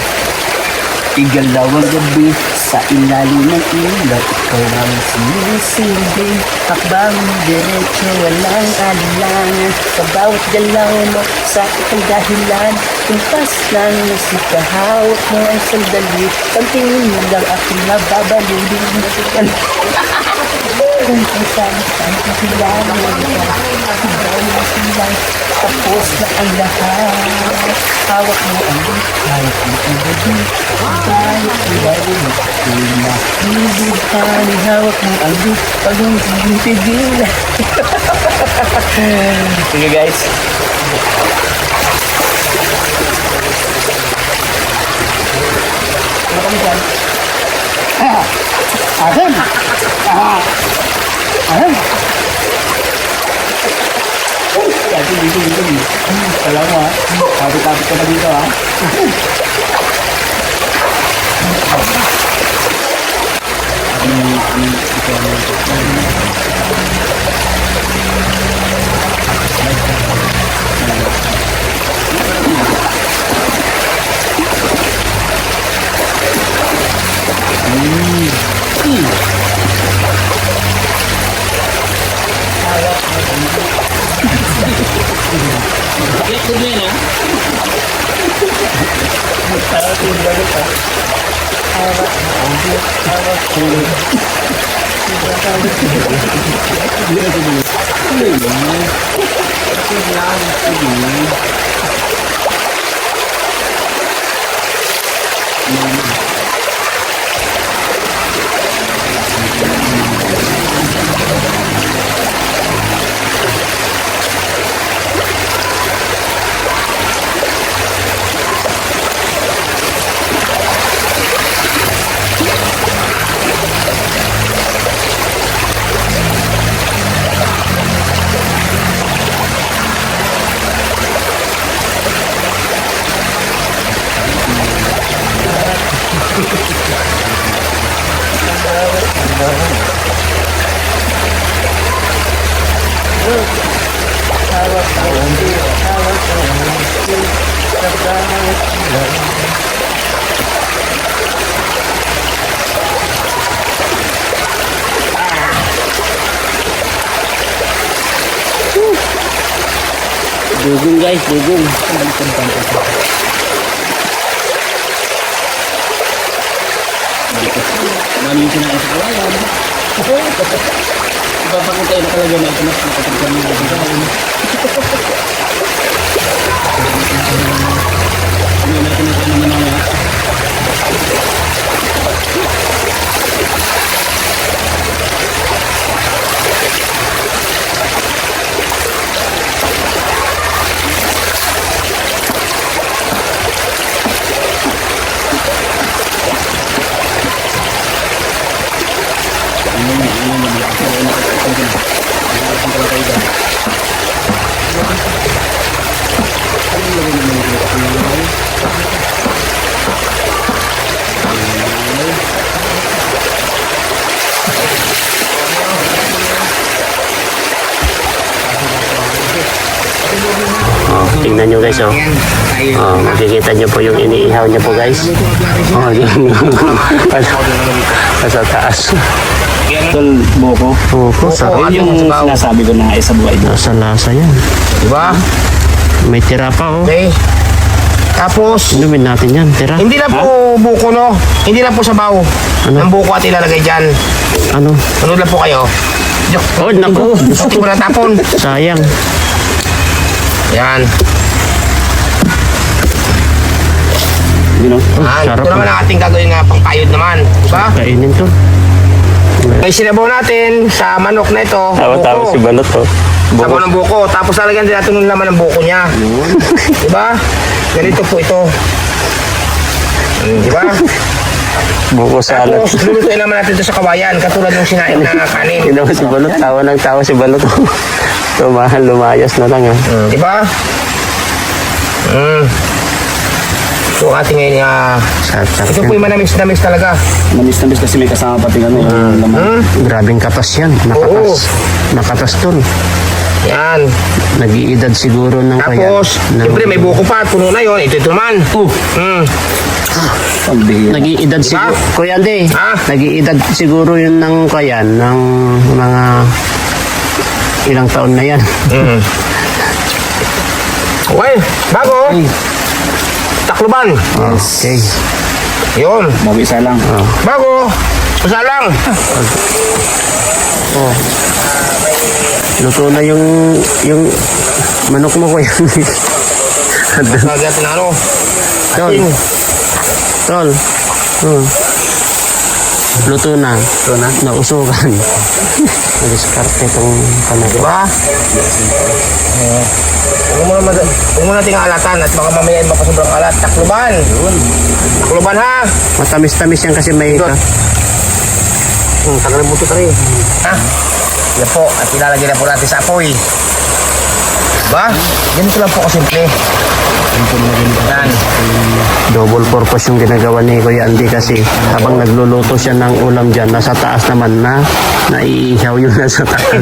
Igalaw ang gabi sa ilalim ng ilaw. Ikaw ang sinisilbi. Hakbang diretso, walang alinlangan. Sa bawat galaw mo, sa itong dahilan. Kumpas lang na si kahawak mo ang sandali. Pagtingin mo lang aking nababalibig na si kung saan ang kahilangan tapos na ang lahat. Hawak mo ang kahit mo ang gabi. Kahit iwari mo na hibig ka ni hawak mo ang gabi. Pag hindi pigil. Sige guys. Ano kami dyan? Ahem! Ahem! Dito. Alam mo ha? Kapit-kapit ka na dito ha? Dugong guys, dugong. Maling ko na sa kawayan. Ipapakita yung nakalagay na ito mas nakapagkan mo na dito. Ano natin ito naman ang Tingnan nyo guys oh. Makikita nyo po yung iniihaw nyo po guys. Oh, yun. Nasa taas. Tol, buko. Buko, sarap. Yun yung sabaw. sinasabi ko na isa buhay na. Nasa lasa yan. Diba? May tira pa, oh. Okay. Tapos, Inumin natin yan, tira. hindi lang po buko, no? Hindi lang po sabaw. Ano? Ang buko at ilalagay dyan. Ano? Ano lang po kayo? Oh, naku. Gusto ko na tapon. Sayang. Yan. You know? Yan. sarap Ito naman ah. ang ating gagawin nga pangkayod naman. Diba? Kainin to. May sinabaw natin sa manok na ito. Tawa-tawa si Balot, oh. Sabaw ng buko. Tapos lalagyan din natin ng laman ng buko niya. Diba? Ganito po ito. Diba? Buko salad. Tapos lulutuin naman natin ito sa kawayan. Katulad ng sinain na kanin. Tignan mo si Balot, tawa ng tawa si Balot. Tumahal, lumayas na lang, ah. Diba? So ating ngayon Sarap-sarap ito yan. po yung manamis-namis talaga. Namis-namis kasi may kasama pati ano, yung laman. Grabing katas yan. Nakatas. Nakatas tol. Yan. Nag-iedad siguro ng kaya. Tapos, siyempre may buko pa. Puno na yun. Ito naman. Ang bihira. Nag-iedad Diba? siguro. Kuya Ande, Ah? nag-iedad siguro yun ng kaya, ng mga ilang taon na yan. Okay. Bago. Takloban. Okay. Yun. Mabisa lang. Bago. Usa lang. Oh. Luto na yung manok mo, Kuya Ande. Lagyan natin ng ano. Tol. Ating. Tol. Luto na. Ito na. Nausukan. Nadiskarte itong kanal. Diba? Huwag mo natin alatan at baka mamaya ay mapasobrang alat. Takloban. Takloban ha. Matamis-tamis yan kasi may Tagal ng buto rin. Ha? Yan po. At ilalagay na po natin sa apoy. Diba? Ganito lang po kasimple. Yan. double purpose yung ginagawa ni Kuya Andy kasi habang nagluluto siya ng ulam dyan, nasa taas naman na naiihaw yung nasa taas.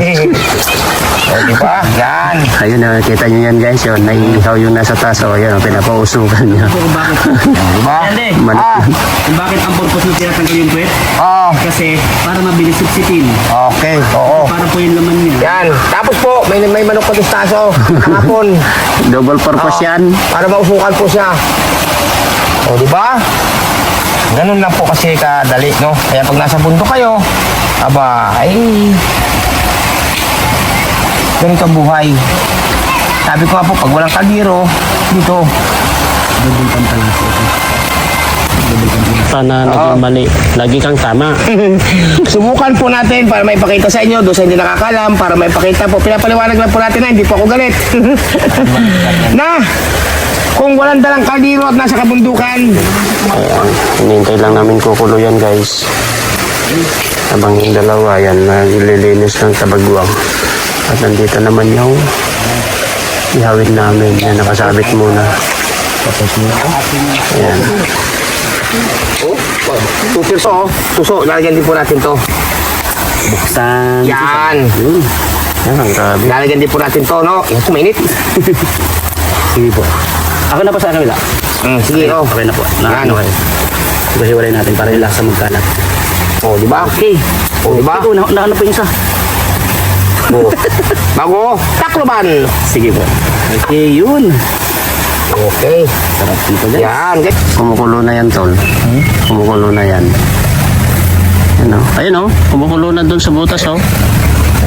O, diba? Yan. Ayun, nakikita nyo yan guys, yun, naiihaw yung nasa taas. O, yan, pinapausukan niya. Kung bakit? Diba? Ande, Manok. kung bakit ang purpose na tinatanggal yung puwet? Oh, Kasi para mabilis sipsipin. okay. Oo. Para po yung laman niya. Yan. Tapos po, may manok pa doon sa taso. Kahapon. Double purpose yan. Para mausukan po siya. O, di ba? Ganun lang po kasi kadali, no? Kaya pag nasa bundok kayo, aba, ay... ganun ka buhay. Sabi ko nga po, pag walang kaldero, dito. Sana naging mali. Lagi kang tama. Subukan po natin para may pakita sa inyo, doon sa hindi nakakalam, para may pakita po. Pinapaliwanag lang po natin na hindi po ako galit. Na, kung walang dalang kaldero at nasa kabundukan, Ayan, hinihintay lang namin kukulo yan guys. Habang yung dalawa yan, naglilinis ng tabagwang. At nandito naman yung ihawid namin. Yan, nakasabit muna. Ayan. suso, lalagyan din po natin to. Buksan. Yan. Yan, ang grabe. Lalagyan din po natin to, no? Yan, sumainit. Sige po. Ako na po sa kanila. Sige, oh. Okay na po. Yan. Okay. Kasi walay natin para yung lasa magkalat. Oh, di ba? Okay. Oh, di ba? Ito, naano po yung isa. Oh. Bago, takloban. Sige po. Okay, yun. Okay. Sarap dito guys. Yan. Kumukulo na yan, tol. Kumukulo na yan. Ano? Ayun oh, kumukulo na doon sa butas oh.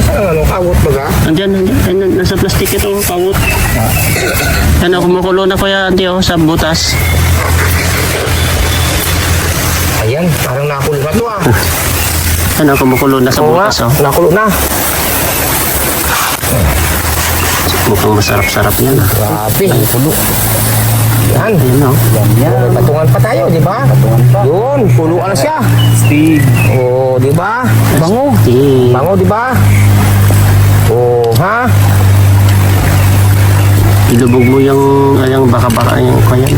Saan ano, kawot baga? Andiyan, andiyan, nasa plastic ito, pawot. Ano, kumukulo na kuya, Ante, oh, sa butas. Ayan, parang nakulo na to ah. Ano, kumukulo na sa Oo nga, butas, oh. nakulo na. Mukhang masarap-sarap yan, ah. Grabe. Nakulo. Yan. Ayun, oh. May patungan pa tayo, di ba? Patungan pa. Yun, puluan na siya. Speed. Oh, di ba? Bango. Eh, Bango, di ba? Oh, ha? ilubog mo yung baka-baka yung kaya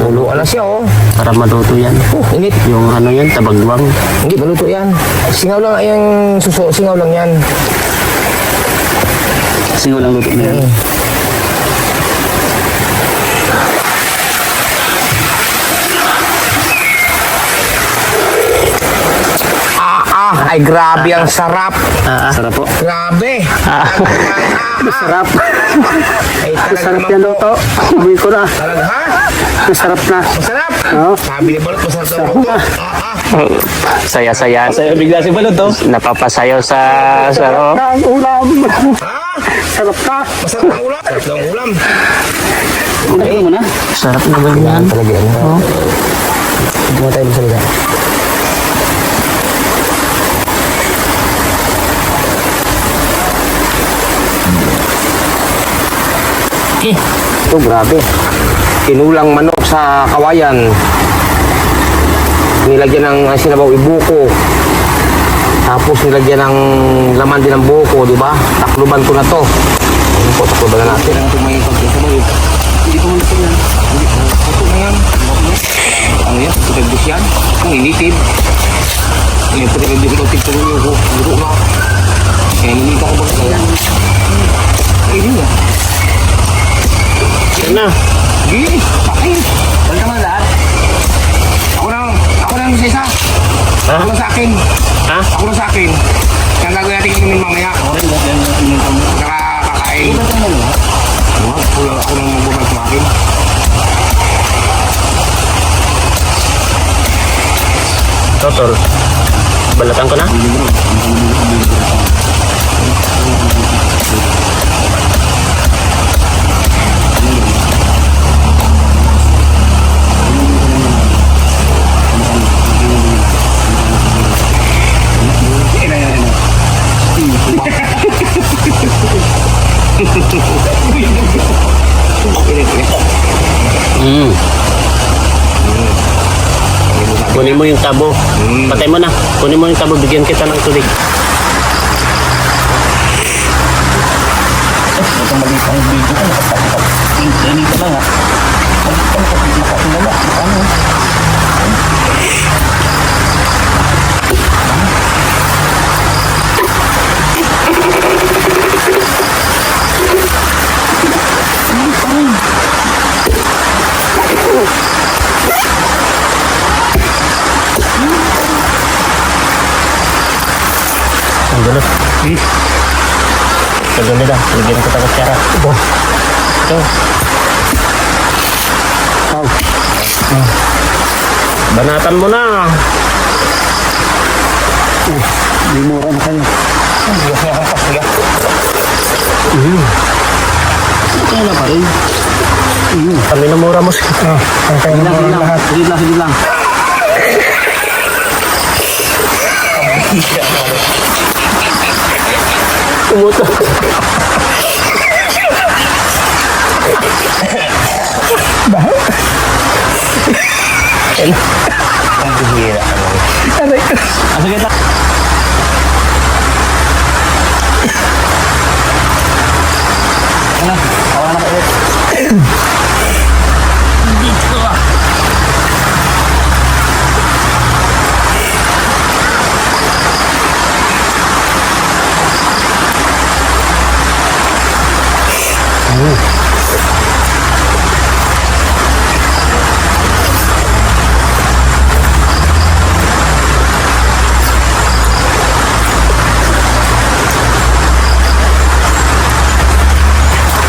Puluan na siya, oh. para maluto yan. Init. Yung ano yan, tabagwang. Hindi, maluto yan. Singaw lang yung suso, singaw lang yan. Singaw lang luto na yan. Ay, grabe ang sarap. Sarap po. Grabe. Masarap. Ay, Masarap talaga yan luto. Uwi ko na. Talaga, ha? Masarap na. Masarap. Oo. Sabi ni Balot, masarap daw luto. Saya-saya. Saya bigla si Balot to. Napapasayaw sa oh. Ang ulam. Ha? Sarap na. Masarap ang ulam. Masarap ang ulam. Unahin mo na. Sarap naman yan. Talaga yan. Oo. Hindi mo tayo masalita. Ito, grabe. Tinulang manok sa kawayan. Nilagyan ng sinabaw ibuko. Tapos nilagyan ng laman din ng buko, di ba? Takluban ko na to. Ayun po, takluban na natin. Hindi ko man ito yan. Ito na yan. Ano yan? Putagdus yan. Ang initib. Ano yung putagdus ko? Tigto ko yung guro na. Kaya ninita ko ba kaya? Ay, yun yan. Yan na. Gini, pakin. Wala naman lahat. Ako lang isa-isa. Ha? Ako lang sa akin. Ha? Ako lang sa akin. Kaya gagawin natin inumin mamaya. Nakakain. Ako lang magbabag sa akin. Totol. Balatan ko na. Mm. Kunin mo yung tabo. Patay mo na. Kunin mo yung tabo. Bigyan kita ng tubig. Itong maliit ang video ko. Nakapagod ka lang ha. Ang gulo. Tagal nila. Bigyan kita ng kutsara. Ito. Banatan mo na. Hindi mura na kayo. Kaya na pa rin. Kami na mura mo. Sige lang. Sige lang. Umuto. Ang bihira. Sige lang. Awa na kayo.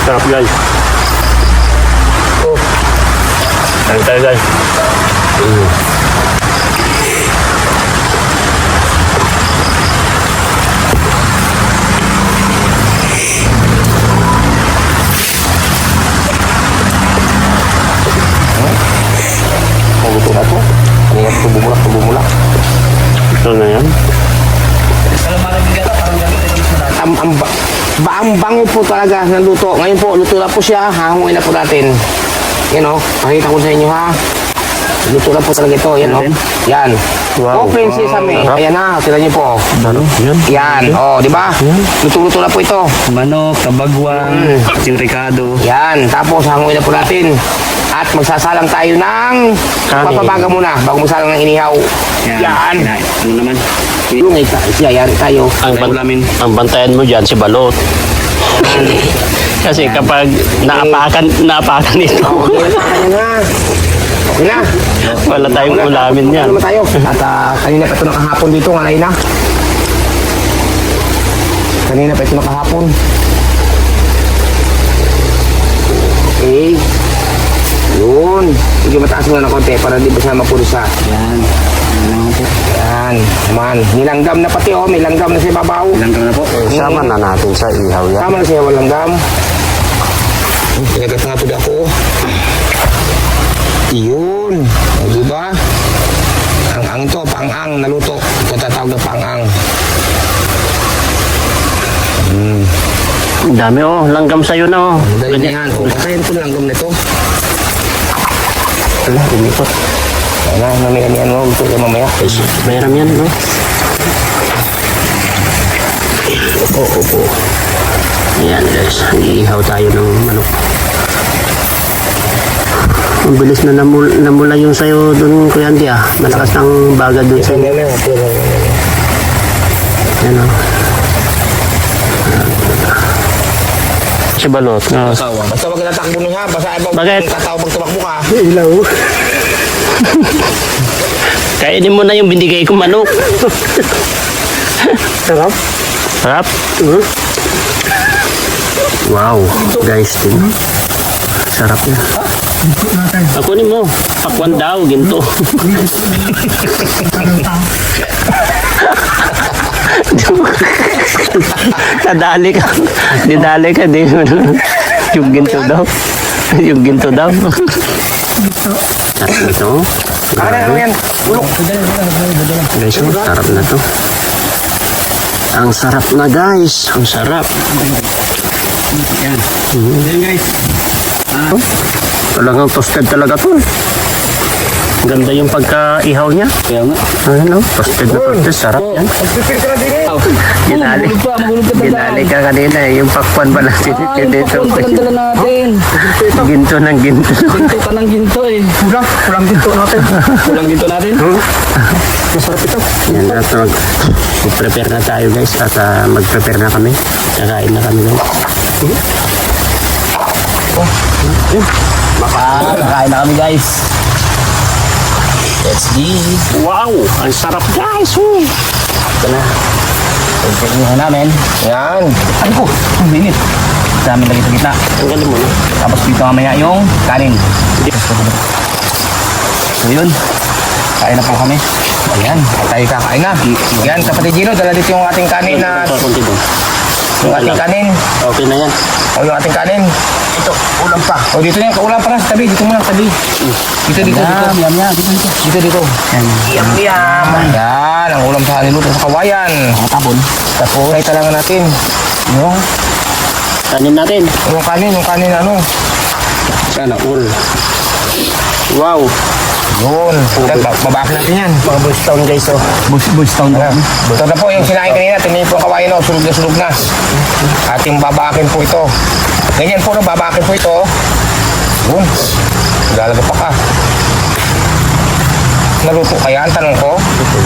Sarap guys. Ayan tayo guys. Maguto na to. Ano yan? Tubumulak. Ito na yan. Ang bango po talaga ng luto. Ngayon po, luto na po siya. Hanguin na po natin. Yan o. Pakita ko sa inyo ha. Luto na po talaga ito. Yan o. Yan. Wow. Open sesame. Ayan na. Tira niyo po. Ano? Yan. Yan. O, di ba? Luto-luto na po ito. Manok, kabagwang, singrikado. Yan. Tapos hanguin na po natin. At magsasalang tayo ng Kanin. papabaga muna bago magsalang ng inihaw. Yan. Ano naman? Yung yan tayo. Ang bantayan mo dyan si Balot. Kasi kapag naapakan ito, Okay na. Okay na. wala tayong ulamin yan. Ano tayo? At kanina pa ito nakahapon dito, ngalay na. Kanina pa ito nakahapon. Okay. Yun. Sige, mataas mo na ng konti para di ba siya mapulsa. Yan. Yan. Man. Nilanggam na pati oh. May langgam na sa babaw. Ilang ka na po. Sama na natin sa ihaw yan. Tama na siya walang langgam. Pinagat nga ito ako. Yun. O diba? Ang to, pang-ang, naluto. Ito tatawag na pang-ang. Ang dami oh, langgam sa'yo na oh. Dahil na yan. Kung kakain ko langgam na ito. Wala, umikot. Wala, mamaya-yan mo. Ito ka mamaya. Mayroon yan, no? Opo. Ayan guys, iihaw tayo ng manok. Ang bilis na namula yung sayo dun, Kuya Andy ah. Malakas ng baga dun sa'yo. Yan o. Si Balot. Oh. Basta wag na takbo nun ha. Basta ibang Bakit? tataw pag tumakbo ka. Ilaw. Kainin mo na yung binigay kong manok. Sarap. Sarap? Wow. Guys, tingnan. Sarap na. Kunin mo. Pakwan daw, ginto. Nadali ka. Didali ka. Di. Yung ginto daw. Yung ginto daw. Ito. Ano yan? Ulok. Guys, oh, sarap na to. Ang sarap na guys. Ang sarap. Yan. Yan guys. Talagang toasted talaga to. Ganda yung pagka-ihaw niya. Kaya nga. Ano? Toasted na toasted. Sarap yan. Pipil ka na din eh. Ginali. Ginali ka kanina eh. Yung pakwan pala sinipin dito. Pagkandala natin. Ginto ng ginto. Ginto ka ng ginto eh. Kulang dito natin. Kulang dito natin. Masarap ito. Yan at mag-prepare na tayo guys. At mag-prepare na kami. Kakain na kami guys. Makakain na kami guys. Let's eat. Wow! Ang sarap guys! Oh. Ito na. Tingnan namin. Yan. Ano ko? Ang binit. Dami lagi sa gitna. Ang galing mo na. Tapos dito mamaya yung kanin. So yun. Kain na po kami. Ayan. Tayo kakain na. Yan. Kapatid Gino, dala dito yung ating kanin na... Konti doon. Yung ating kanin. Okay na yan. O yung ating kanin. Ito. Ulam pa. O dito na yung kaulam pa na sa tabi. Dito muna sa tabi. Dito. Yum. Dito. Yan. Yum. Ayan. Ang ulam sa niluto sa kawayan. Matapon. Tapos ay talangan natin. Yung Kanin natin. kanin ano. Sana all. Wow. Yun. Mabak natin yan. Mga boys town guys oh. Boys town Ayan. Ito na po yung sinain kanina. Tingnan po ang kawayan o. Sulog na. Ating babakin po ito. Ganyan po no. Babakin po ito. Yun. Lalaga pa ka. Naluto kaya? Ang tanong ko.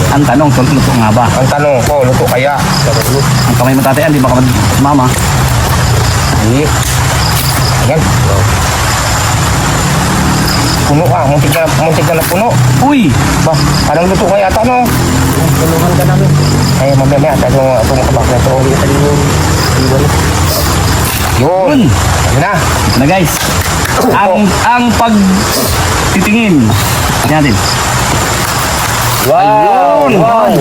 Ang tanong, luto nga ba? Ang tanong ko, luto kaya? Ang kamay matatayan, di ba ka mama? Hindi. Ayan. Puno ka. Muntik na puno. Uy! Ba, parang luto kaya ito, no? Tulungan ka namin. Ay, mamaya. Ito mga kabak na ito. Yun. Ayan na. Ito na guys. Ang pagtitingin. Natin. Wow! Wow!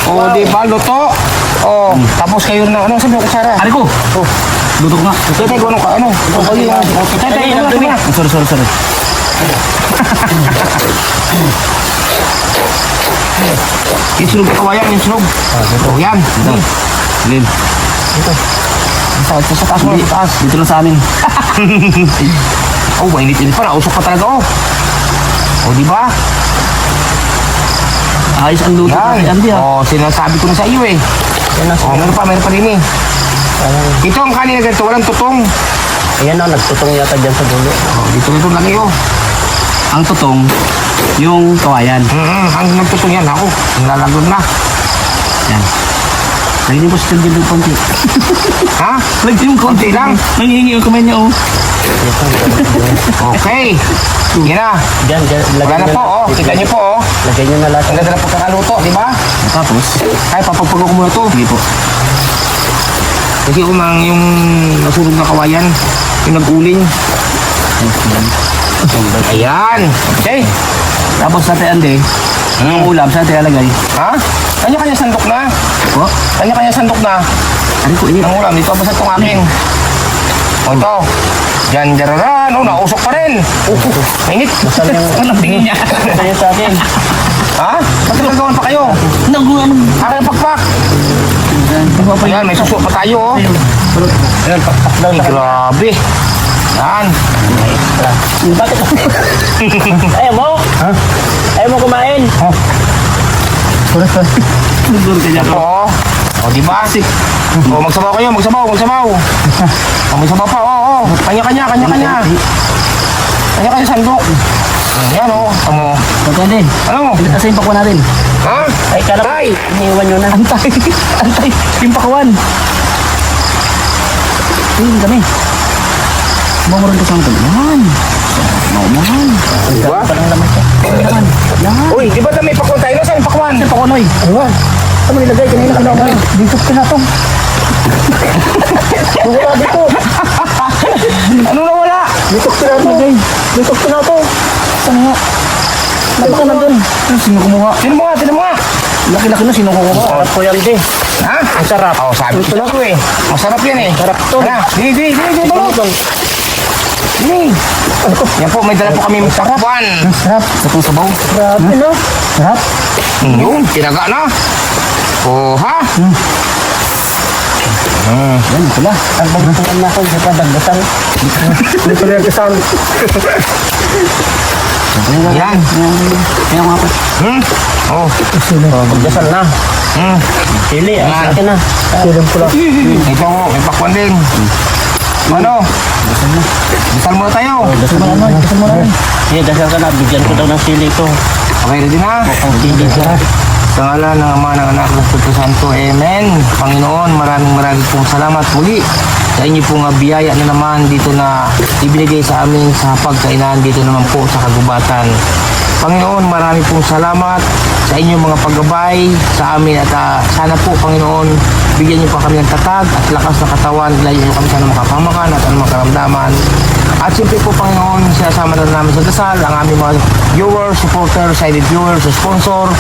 O, di ba, luto? O, tapos kayo na, ano, sabi ko, Sara? Ari ko! Luto ko nga. Tatay ko, ano ka, ano? Tatay, ano ka? Sorry. Yung sunog ka kawayan, yung sunog. O, yan. Lin. Sa taas mo, sa taas. Dito lang sa amin. Oh, mainit-init pa, nausok pa talaga, oh. O, di ba? Ayos ang luto Yan. kay Andy ha. O, sinasabi ko na sa iyo, eh. O, meron pa din, eh. Ito ang kanina ganito, walang tutong. Ayan o, nagtutong yata dyan sa dulo. O, dito lang iyo. Ang tutong, yung kawayan. Ang nagtutong yan, ako. Nalagod na. Yan. Lagyan mo sa dito konti. Ha? Lagyan mo konti lang. Nangihingi yung kamay niya oh. Okay. Yan na. Dyan, Wala na po, oh. Kita niyo po, oh. Lagay nyo na lahat. Ang ganda na pagkakaluto, di ba? Tapos, Ay, papagpago ko muna to. sige po. Kasi umang yung nasunog na kawayan, yung nag-uling. Ayan. Okay. Tapos sa Ande, anong ulam sa alagay? Ha? Kanya-kanya sandok na. Po? Kanya-kanya sandok na. Ano ko ini? Ang ulam, dito basta itong akin. O ito. Yan, dararan. O, nausok pa rin. Mainit. Anong tingin niya? Kaya sa akin. Ha? Ba't nagagawan pa kayo? Akin ang pakpak. Ayan, may suso pa tayo. Ayan, pakpak lang. Grabe. Yan. Bakit? Ayaw mo? Ha? Ayaw mo kumain? Oo. O, di ba? O, magsabaw kayo, magsabaw. O, magsabaw pa, oo. Kanya-kanya. Kanya-kanya sandok. Yan, o. Ano? Ande, Ano? asa yung pakuan natin? Ha? Ay, kalap. Iniwan nyo na. Antay, yung pakuan. Ayun kami. Mamuran ko sa mga yan. Maumahan. Diba? Parang naman siya. Yan. Yan. Uy, di ba na may pakwan tayo? Nasaan yung pakwan? Ano pakuan, oy? Ano nilagay? Kanina kinakain. Dito ka na to. Wala dito. Ano na wala? Dito ka na to. Dito ka na to. Saan nga? Napaka na dun. Sino kumuha? Sino mo nga? Laki-laki na sino kukuha? Sarap ko yan, di. Ha? Ang sarap. Oo, sabi ko na ko eh. Masarap yan eh. Sarap to. Di, balot. Di. Yan po, may dala po kami pakwan. Sarap. Itong sabaw. Grabe, no? Sarap. Yun, tinaga na. Oh, ha? Yan, pula. Ang bagatuan na ako. Hindi pa dagdasan. Hindi pa dagdasan. Yan. Kaya nga po. Oh. Dagdasan na. Sili, ang sa akin na. Siling pula. Ito, may pakwan din. Ano? Dasal muna tayo. Dasal mo na, dasal mo na. Sige, dasal ka na. Bigyan ko daw ng sili ko. Okay, ready na? Ang sili siya. Sa ngalan ng Ama ng Anak ng Espiritu Santo, Amen. Panginoon, maraming pong salamat muli sa inyo pong biyaya na naman dito na ibinigay sa amin sa pagkainan dito naman po sa kagubatan. Panginoon, marami pong salamat sa inyong mga paggabay sa amin at sana po, Panginoon, bigyan niyo pa kami ng tatag at lakas na katawan, layo niyo kami sa makapamakan at anumang karamdaman. At siyempre po, Panginoon, sinasama na namin sa dasal ang aming mga viewers, supporters, silent viewers, sponsor.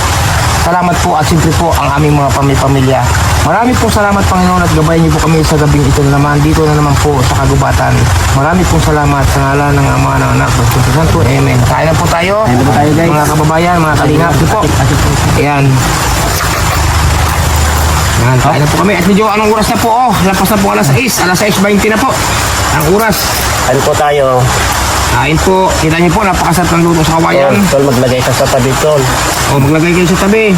Salamat po at siyempre po ang aming mga pamilya. Marami pong salamat, Panginoon, at gabayan niyo po kami sa gabing ito na naman, dito na naman po sa kagubatan. Marami pong salamat sa ngalan ng Ama ng Anak ng Espiritu Santo. Amen. Kain na po tayo. Kain na po tayo, guys. Mga kababayan, mga kalingap po. Ayan. Yan, kain na po kami. At medyo anong oras na po? Oh, lapas na po alas 6. Alas 6:20 na po. Ang oras. Ano po tayo? Kain po. Kita niyo po, napakasarap ng luto sa kawayan. Tol, maglagay ka sa tabi, Tol. O, maglagay kayo sa tabi.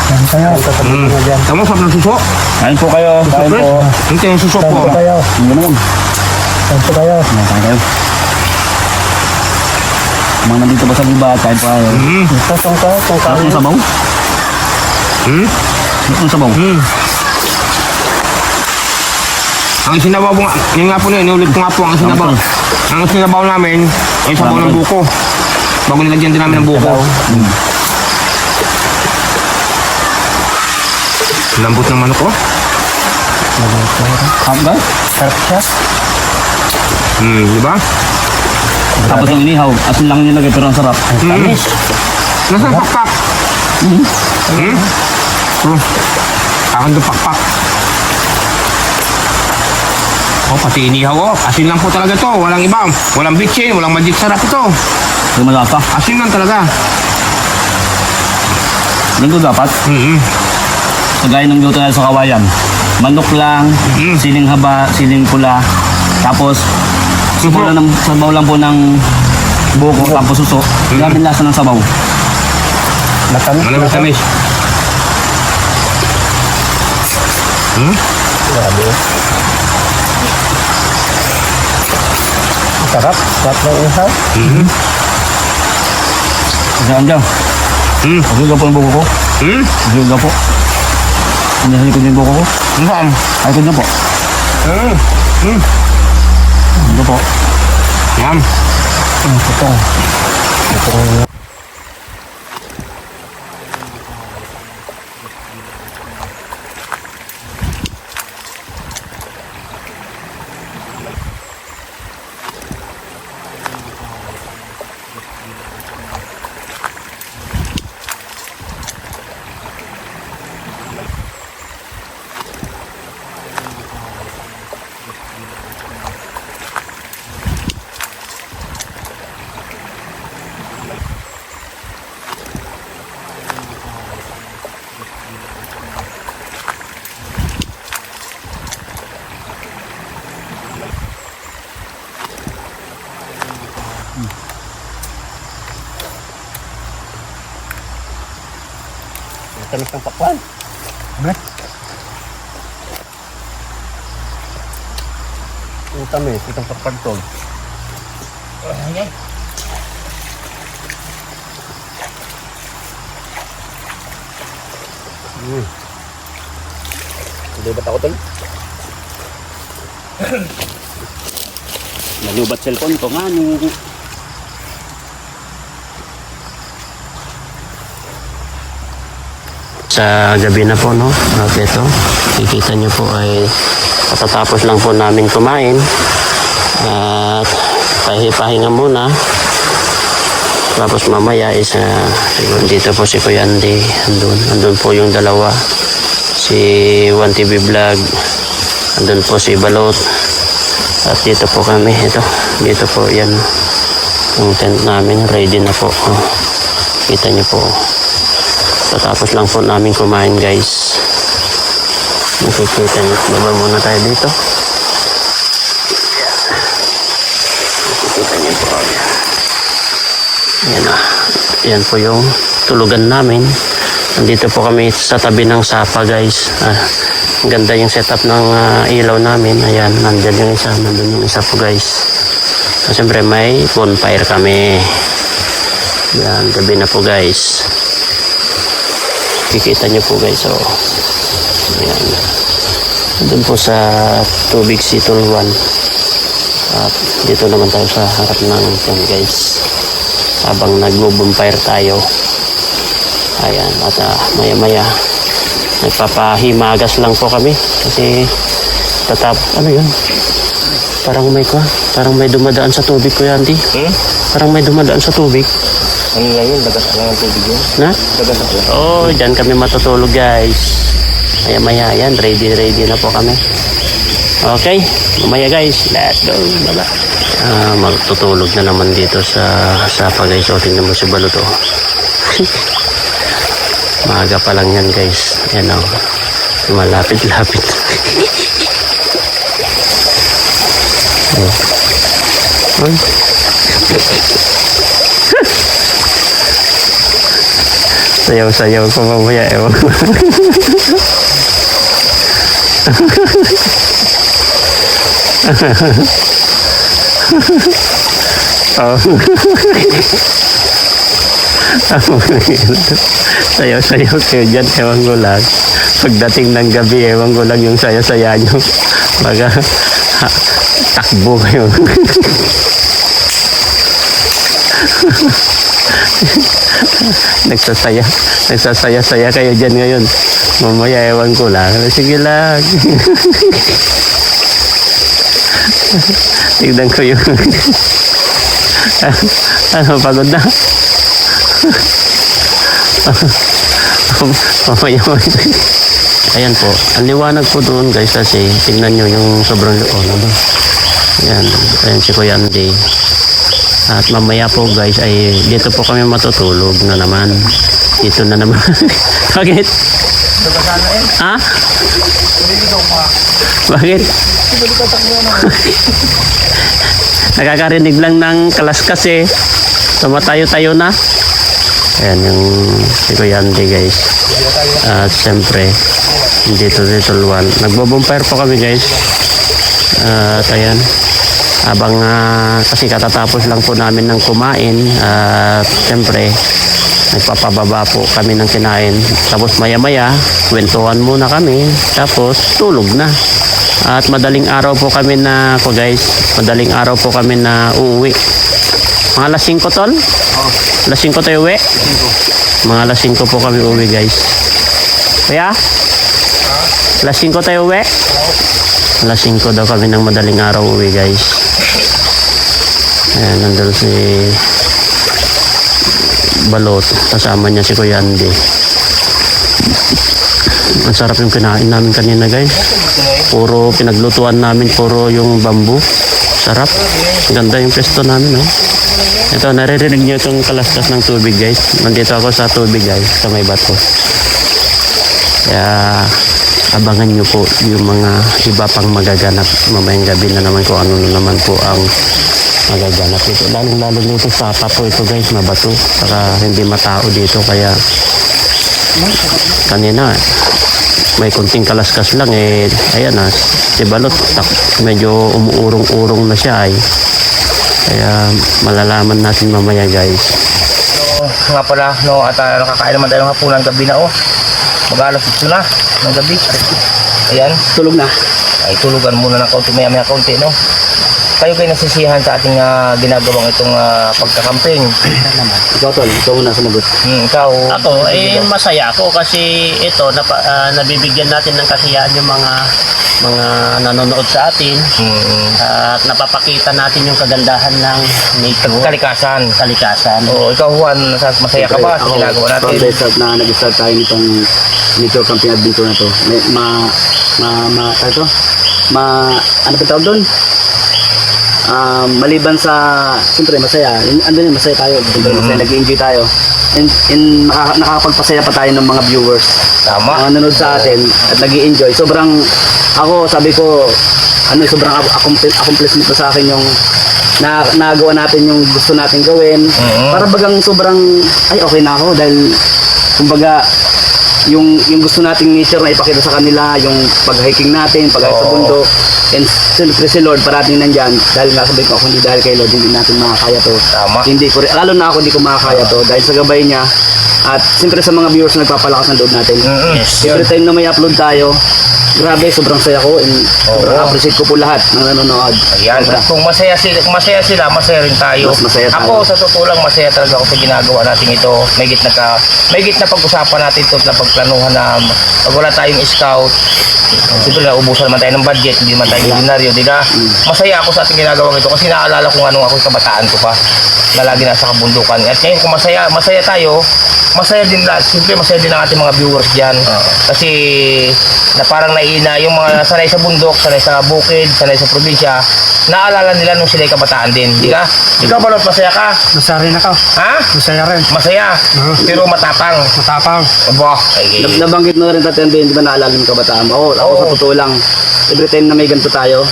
Kain tayo. Sa tabi mo dyan. Tama, sarap ng suso. Kain po kayo. Kain po. Ito yung suso po. Hindi naman. Kain po kayo. Kain kayo. Mga nandito ba sa gubat, kain po kayo. Ito, kung Sarap kain. ng sabaw? Sarap ng sabaw? Ang sinabaw po nga, yun nga po na, inulit ko nga po ang sinabaw. Ang sinabaw namin, ay sabaw ng buko. Bago nilagyan din namin ng buko. Lambot ng manok ko. Sarap ba? Sarap siya. Di ba? Tapos yung inihaw, asin lang nilagay pero ang sarap. Tamis. Nasaan pakpak? Akin doon pakpak. Oh, pati inihaw oh. Asin lang po talaga to. Walang iba. Walang bitchin, walang magic sarap ito. Yung malasa. Asin lang talaga. Ganito dapat. Kagaya ng luto na sa kawayan. Manok lang, siling haba, siling pula. Tapos, sabaw lang po ng buko, tapos suso. Grabe yung lasa ng sabaw. Matamis. Manamis-tamis. Grabe. Sarap. Sarap ng ihaw. Diyan dyan. Pagluga po yung buko ko. Pagluga po. Hindi ko yung buko ko. Saan? Ay ko dyan po. Ito po. Yan. Ito. Tamis ng pakwan. Ang tamis, itong pakwan to. Ayan. Hindi ba't ako tol? Nalubat cellphone ko nga no. Sa gabi na po, no? Okay, ito. Kikita nyo po ay katatapos lang po namin kumain. At pahinga muna. Tapos mamaya is dito po si Kuya Andy. Andun po yung dalawa. Si 1TV Vlog. Andun po si Balot. At dito po kami. Ito. Dito po yan. Yung tent namin. Ready na po. Kita nyo po. Tapos lang po namin kumain, guys. Nakikita nyo. Baba muna tayo dito. Nakikita nyo po. Yan na. Yan po yung tulugan namin. Nandito po kami sa tabi ng sapa, guys. Ang ganda yung setup ng ilaw namin. Ayan, nandyan yung isa. Nandun yung isa po, guys. Siyempre may bonfire kami. Yan, gabi na po, guys. Kikita nyo po, guys. So, ayan. Doon po sa Tubig Sitol 1. At dito naman tayo sa harap ng tent, guys. Habang nagbo-bonfire tayo. Ayan. At maya-maya nagpapahimagas lang po kami. Kasi ano yun? Parang may dumadaan sa tubig, Kuya Andy. Parang may dumadaan sa tubig. Ano lang yun? Dagat lang ang tubig yun. Na? Dagat lang. Oh, dyan kami matutulog, guys. Maya-maya yan. Ready na po kami. Okay. Mamaya, guys. Let's go. Baba. Magtutulog na naman dito sa sapa, guys. O, tingnan mo si Balot, oh. Maaga pa lang yan, guys. Yan, oh. Malapit-lapit. Oh. Sayaw-sayaw ko mamaya, ewan ko. Oh. Sayaw-sayaw kayo dyan, ewan ko lang. Pagdating ng gabi, ewan ko lang yung saya-saya nyo. Baga, takbo kayo. Nagsasaya-saya kayo dyan ngayon. Mamaya ewan ko lang. Sige lang. Tignan ko yung pagod na. Mamaya. Ayan po. Ang liwanag po doon, guys, kasi tignan nyo yung sobrang liwanag. Ayan. Ayan si Kuya Andy. At mamaya po, guys, ay dito po kami matutulog na naman. Dito na naman. Bakit? Ha? Bakit? Nakakarinig lang ng kalaskas eh. Tumatayo-tayo na. Ayan yung si Kuya Andy, guys. At siyempre, dito luwan. Nagbo-bonfire po kami, guys. At ayan. Habang kasi katatapos lang po namin ng kumain. At siyempre, nagpapababa po kami ng kinain. Tapos maya-maya, kwentuhan muna kami. Tapos tulog na. At madaling araw po kami na madaling araw po kami na uuwi. Mga alas 5 tol? Oo. Alas 5 tayo uwi? Mga alas 5 po kami uwi, guys. Kaya? Alas 5 tayo uwi? Alas 5 daw kami ng madaling araw uwi, guys. Ayan, nandun si Balot. Kasama niya si Kuya Andy. Ang sarap yung kinain namin kanina, guys. Puro pinaglutuan namin, puro yung bamboo. Sarap. Ganda yung pesto namin, no? Ito, naririnig nyo itong kalaskas ng tubig, guys. Nandito ako sa tubig, guys, sa may bato. Kaya abangan nyo po yung mga iba pang magaganap mamayang gabi na naman kung ano na naman po ang magaganap ito. Lalo nito sapa po ito, guys, mabato. Saka hindi matao dito, kaya Kanina, may kunting kalaskas lang eh. Ayan na, si Balot, medyo umuurong-urong na siya ay. Kaya malalaman natin mamaya guys. So, nga pala, no, at nakakain naman tayo ng hapunan gabi na, oh. Mag-alas 8 na ng gabi. Ayan. Tulog na. Ay, tulugan muna ng kaunti, maya-maya kaunti, no? Kayo kayo nasisiyahan sa ating ginagawang itong pagkakamping. Ikaw tol, ikaw muna sumagot. Ikaw, Ako, masaya ako kasi ito, nabibigyan natin ng kasiyahan yung mga nanonood sa atin at napapakita natin yung kagandahan ng nature, kalikasan. kalikasan. Ikaw Juan, masaya ka ba sa Ako, ginagawa natin? from the start na nag-start tayo nitong nature camping adventure na to. Ano pa tawag doon? Maliban sa, siyempre masaya, andun yun, masaya tayo, masaya, nag-enjoy tayo, and nakakapagpasaya pa tayo ng mga viewers Tama. na nanonood sa atin at nag-enjoy. Sobrang, ako sabi ko, sobrang accomplishment sa akin yung nagawa natin yung gusto natin gawin. Para bagang sobrang, ay okay na ako dahil, kumbaga, yung gusto nating nature na ipakita sa kanila, yung pag-hiking natin, pag-hike sa bundok, and siyempre si Lord parating nandyan dahil nga sabi ko kung hindi dahil kay Lord hindi natin makakaya to. Tama. Hindi ko lalo na ako hindi ko makakaya to dahil sa gabay niya at siyempre sa mga viewers na nagpapalakas ng loob natin. Yes. Every time na may upload tayo, grabe sobrang saya ko and sobrang appreciate ko po lahat ng nanonood. Ayan, Sobra. kung masaya sila, masaya rin tayo. Mas masaya tayo. Ako, sa totoo lang, masaya talaga ako sa ginagawa natin ito. May gitna pag-usapan natin ito na pagplanuhan na pag wala tayong scout, siyempre naubusan naman tayo ng budget, hindi naman tayo milyonaryo, di ba? Masaya ako sa ating ginagawa ito kasi naalala ko anong ako yung kabataan ko pa na lagi nasa kabundukan. At ngayon kung masaya tayo, masaya din lahat. Siyempre masaya din ang ating mga viewers dyan. Kasi na parang yung mga sanay sa bundok, sanay sa bukid, sanay sa probinsya, naalala nila nung sila'y kabataan din, di ka? Ikaw Balot, masaya ka? Masaya rin ako. Ha? Masaya rin. Masaya, pero matapang. Matapang. Aba, Nabanggit mo na rin Tatay Andy, di ba naalala yung kabataan mo? Ako sa totoo lang, every time na may ganito tayo,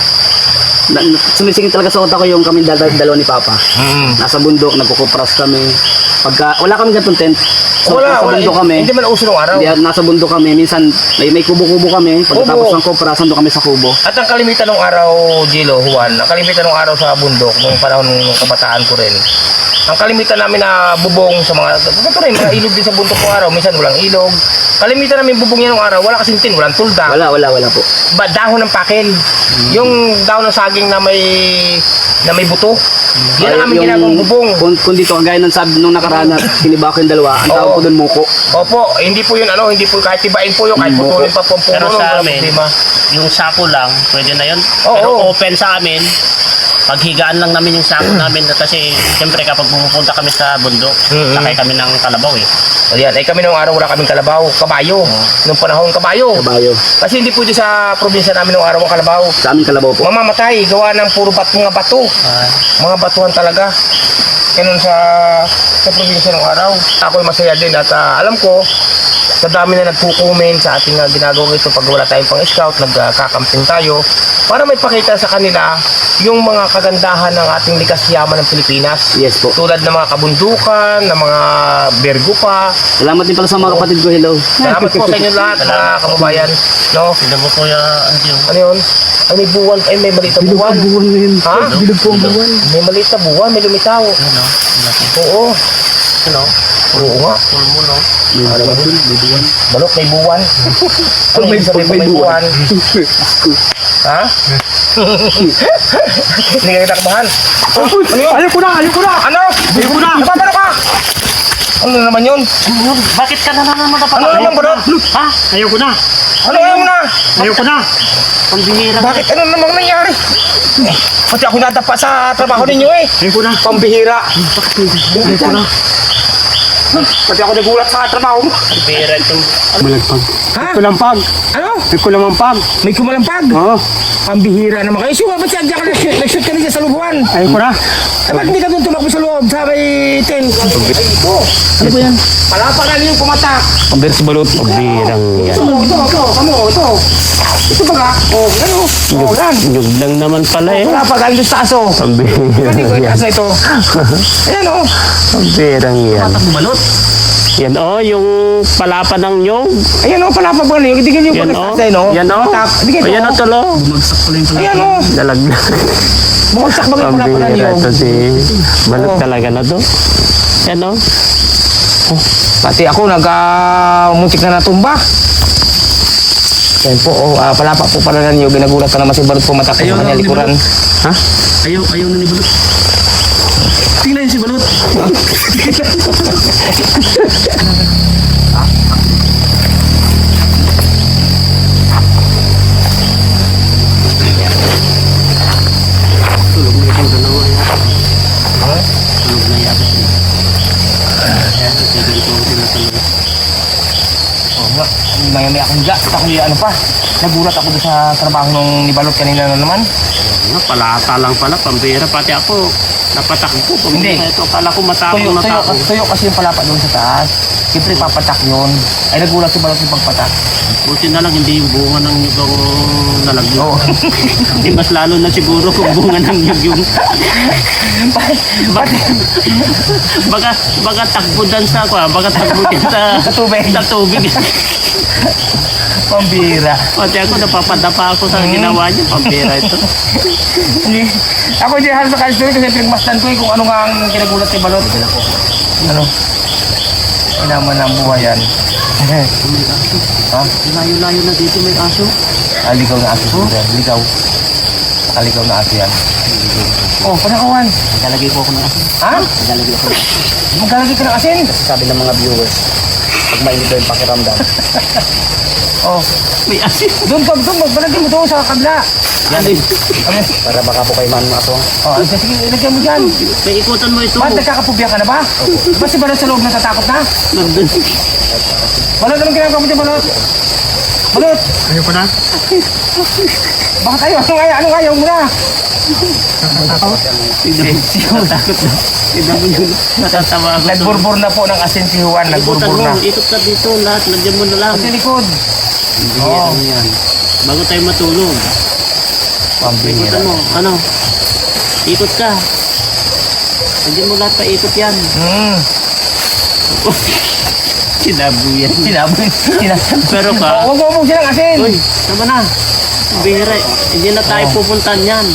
sumisingit talaga sa utak ko yung kami dalawa ni Papa. Nasa bundok, nagkukupras kami. Wala kami ganitong tent. So, nasa bundok kami. Hindi man uso ng araw. Nasa bundok kami. Minsan, may kubo-kubo kami. Pagkatapos Kubo. ng kupras, nandun kami sa kubo. At ang kalimitan ng araw, Gilo, Juan, ang kalimitan ng araw sa bundok, nung panahon ng kabataan ko rin, ang kalimitan namin na bubong sa ito rin, mga ilog din sa bundok ng araw, minsan walang ilog. Kalimitan namin bubong yan ng araw, wala kasing tin, walang tulda. Wala po. Dahon ng pakil. Yung dahon ng saging na may buto. Yan ang aming ginagawang bubong. Kung dito, kagaya ng sabi nung nakaraan na sinibak yung dalawa, ang tawag ko doon muko. Opo, hindi po yun hindi po kahit tibain po yun, kahit putulin pa po ang Pero puno, sa walang amin, problema. yung sako lang, pwede na yun. Oo. Pero open sa amin, paghigaan lang namin yung sako namin kasi siyempre kapag pumupunta kami sa bundok, sakay kami ng kalabaw eh. Ayan, kami nung araw wala kaming kabayo. Nung panahon kabayo. Kabayo. Kasi hindi pwede sa probinsya namin nung araw ang kalabaw. Sa amin kalabaw po. Mamamatay, gawa ng puro mga bato. Mga batuhan talaga. Ganun sa probinsya ng araw. Ako'y masaya din at alam ko, sa dami na nagkukumen sa ating ginagawa ito pag wala tayong pang-scout, nagkakamping tayo, para may pakita sa kanila yung mga kagandahan ng ating likas yaman ng Pilipinas. Yes po. Tulad ng mga kabundukan, ng mga bergo pa. Salamat din pala sa mga kapatid ko. Hello. Salamat po sa inyo lahat, mga kababayan. No? Hindi mo kuya, Ano yun? Ay, may buwan. Ay, may maliit na buwan. Buwan ngayon. Ha? Bilog po ang buwan. May maliit na buwan, may lumitaw. ano, Oo. ano, Oo nga. pulmo no. May buwan. Balot, may buwan. Ano ibig sabihin kung may buwan? Ha? Hindi ka kitakbahan. Ano yun? Ayaw ko na! Ano? Napapano ka? Ano naman yun? Bakit ka na naman Ano naman, Balot? Ha? Ayaw ko na! Ano ayaw mo na? Ayaw ko na! Pambihira. Bakit? Ano namang nangyari? Pati ako natapa sa trabaho ninyo eh. Ayaw ko na! Pambihira. Ayaw ko na! Pati ako nagulat sa trabaho mo. Pambihira itong... Malampag. Ha? Kulampag! Ano? May kulampag! May kumalampag. Oo! Pambihira naman kayo. Siya, ba't siya ka nag-shoot ka niya sa lubuan? Ayaw ko na! Eh, ba't hindi ka doon tumakbo sa loob? Sa may tent? Ano ba yan? Palapakan yung pumatak. Pambir si Balot. Pambihirang yan. Ito. Ito ba ka? Ano? Yan. Nyug lang naman pala eh. Palapakan yung taso. Pambihirang Hindi ko yung yan. taso ito. Ayan o. Pambihirang yan. Balot. Yan yung palapa ng nyog. Ayan o, palapa ba yun? Hindi ganyan Yan yung pagkasay, no? Yan Hindi ganyan Ayan o. tulo. Bumagsak pala yung pala. Ayan o. Dalaglag. Bumagsak ba yung palapa ng Pambira yun? to si balot Oo. talaga na to. Yan Pati ako, muntik na natumba. Yan po, palapa po pala na niyo. Ginagulat na naman si Balot pumatak sa Ayaw kanya na, likuran. Ha? Ayaw na ni Balot. Tingnan yun si Balot. Tulog na itong dalawa yata. Tulog na yata siya. Kasi ganito ang tinatulog. Oo nga, may akong ga. Ako ano pa. Nagulat ako doon sa trabaho nung ni Balot kanina na naman. Palata lang pala, pambira. Pati ako, napatakbo. Hindi. Ito, akala ko matapang na tao. Tuyo kasi yung palapa doon sa taas. Siyempre papatak yun. Ay nagulat si Balot yung pagpatak. Buti na lang, hindi yung bunga ng nyug ang nalagyo. Oo. Hindi, mas lalo na siguro kung bunga ng nyug yung... baka takbo dan sa ako, baka takbo din sa tubig. Sa tubig. Pambira. Pati ako, napapadapa ako sa ginawa niya. Pambira ito. Hindi. Ako hindi halos naka-story kasi pinagmasdan ko kung ano nga ang kinagulat ni Balot. Ano? Kailangan ng buhay yan. May aso. Ha? Layo-layo na dito may aso. Ligaw na aso siguro. Ligaw. Nakaligaw na aso yan. Oh, panakawan. Naglalagay po ako ng aso. Ha? Naglalagay ako. Maglalagay ka ng asin. Sabi ng mga viewers, pag mainit daw yung pakiramdam. Oh. May asin. Doon, magbalagay mo doon sa kabila. Yan. Ano? Para baka po kay man aswang. Oh, sige, ilagyan mo dyan. May ikutan mo ito. Ba't nagkakapubya ka na ba? Ba't si Balot sa loob natatakot na? Nandun. Balot, anong ginagawa mo dyan, Balot? Balot! Ayaw ko na. Bakit ayaw? Anong ayaw mo na? Natakot na. Tignan mo yun. Natatawa ako. Nagburbur na po ng asin si Juan. Ikutan Nagburbur mo. na. Ikot ka dito. Lahat. Lagyan mo na lang. Sa likod. Hindi Oo. ano yan. Bago tayo matulog. Pambira. Ikutan mo. Ano? Ikot ka. Lagyan mo lahat pa ikot yan. Sinabu yan. Sinabi. Pero ka. Huwag mo siya ng asin. Uy, tama na. Bihira. Hindi na tayo pupuntahan yan.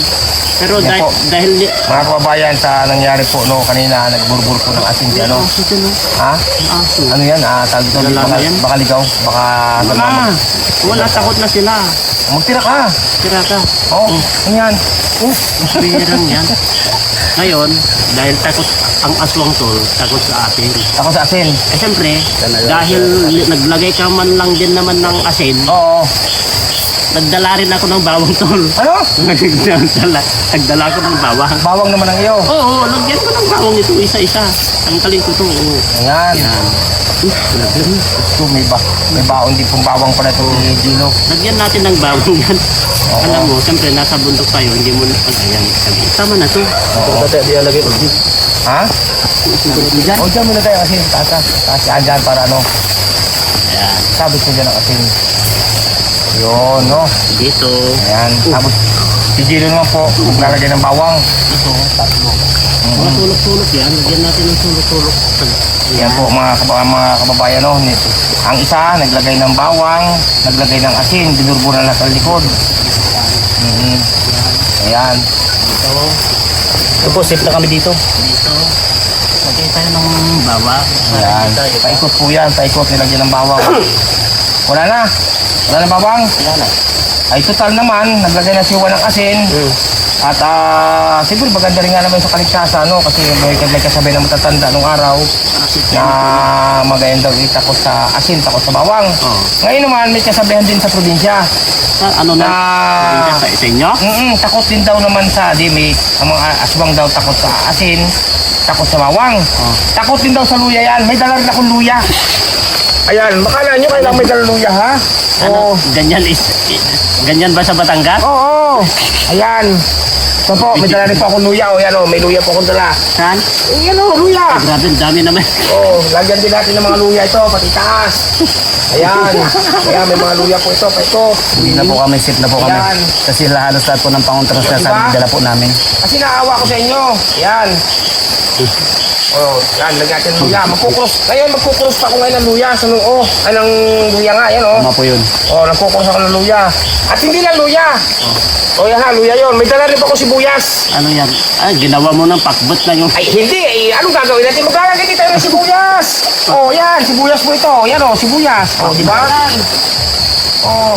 Pero Yan po. dahil Mga kababayan, sa nangyari po no, kanina nagburbur po ng asin si ano. aso dyan, oh. Ha? Aso. Ano yan? Tawag dito. Lalama Baka, yan? baka ligaw. Baka Wala. Wala, takot na sila. Magtira ka. Tira ka. Oo. Ano yan? Bihirang yan. Ngayon, dahil takot ang aswang tol, takot sa atin. Ako sa asin. Eh siyempre, dahil naglagay ka man lang din naman ng asin, Oo. nagdala rin ako ng bawang tol. Ano? Nagdala ako ng bawang. Bawang naman ang iyo. Oo, lagyan ko ng bawang ito isa-isa. Tangkalin ko to. Oo. Ayan. Yan. Ito, may baon din pong bawang pala ito ni Gino. Lagyan natin ng bawang yan. Alam mo, siyempre nasa bundok tayo, hindi mo na ayan. Tama na to. Oo. Dati di alagay ko. Ha? Diyan. O, dyan muna tayo kasi taas dyan para ano. Ayan. Sabit mo dyan ang asin. Yun, no? Dito. Ayan. Tapos, si Gino naman po, maglalagay ng bawang. Ito. Tatlo. Mga sulok-sulok yan. Lagyan natin ng sulok-sulok. Yan po, mga kababayan, no? Ang isa, naglagay ng bawang, naglagay ng asin, binurburan na sa likod. Ayan. Ito. Ito po, safe na kami dito. Dito. Lagay tayo ng bawang. Ayan. Paikot po yan, paikot, nilagyan ng bawang. Wala na. Wala na bawang. Wala na. Ay, total naman, naglagay na si Juan ng asin. At siguro maganda rin nga naman sa kaligtasan, no? Kasi may kasabay na matatanda nung araw na magayon daw itakot sa asin, takot sa bawang. Oo. Ngayon naman, may kasabihan din sa probinsya Ano na? na Sa inyo? takot din daw naman sa dimik. Ang mga aswang daw takot sa asin, takot sa bawang. Takot din daw sa luya yan. May dala rin akong luya. Ayan, makala nyo kailangan may dala luya, ha? Ano? Ganyan ba sa Batangas? Oo. Ayan. Ito po, may dala rin po akong luya. O yan o, may luya po akong dala. Saan? Yan o, luya. Grabe, ang dami naman. Oh, lagyan din natin ng mga luya ito, pati taas. Ayan. Ayan, may mga luya po ito, pa ito. Hindi na po kami, safe na po kami. Ayan. Kasi halos lahat po ng pangontras na Diba? sabi, dala po namin. Kasi naawa ko sa inyo. Ayan. Oh, yan, lagyan natin ng luya. Magkukrus. Ngayon, magkukrus pa ako ngayon ng luya sa noo. Anong luya nga, yan oh. Tama po yun. Oh, nagkukrus ako ng luya. At hindi lang luya. Oh, yan ha, luya yun. May dala rin po ako sibuyas. Ano yan? Ah, ginawa mo ng pakbet na yung... Ay, hindi. Eh, anong gagawin natin? Maglalagay din tayo ng sibuyas. Oh, yan. Sibuyas po ito. Yan oh, sibuyas. Oh, di ba? Oh,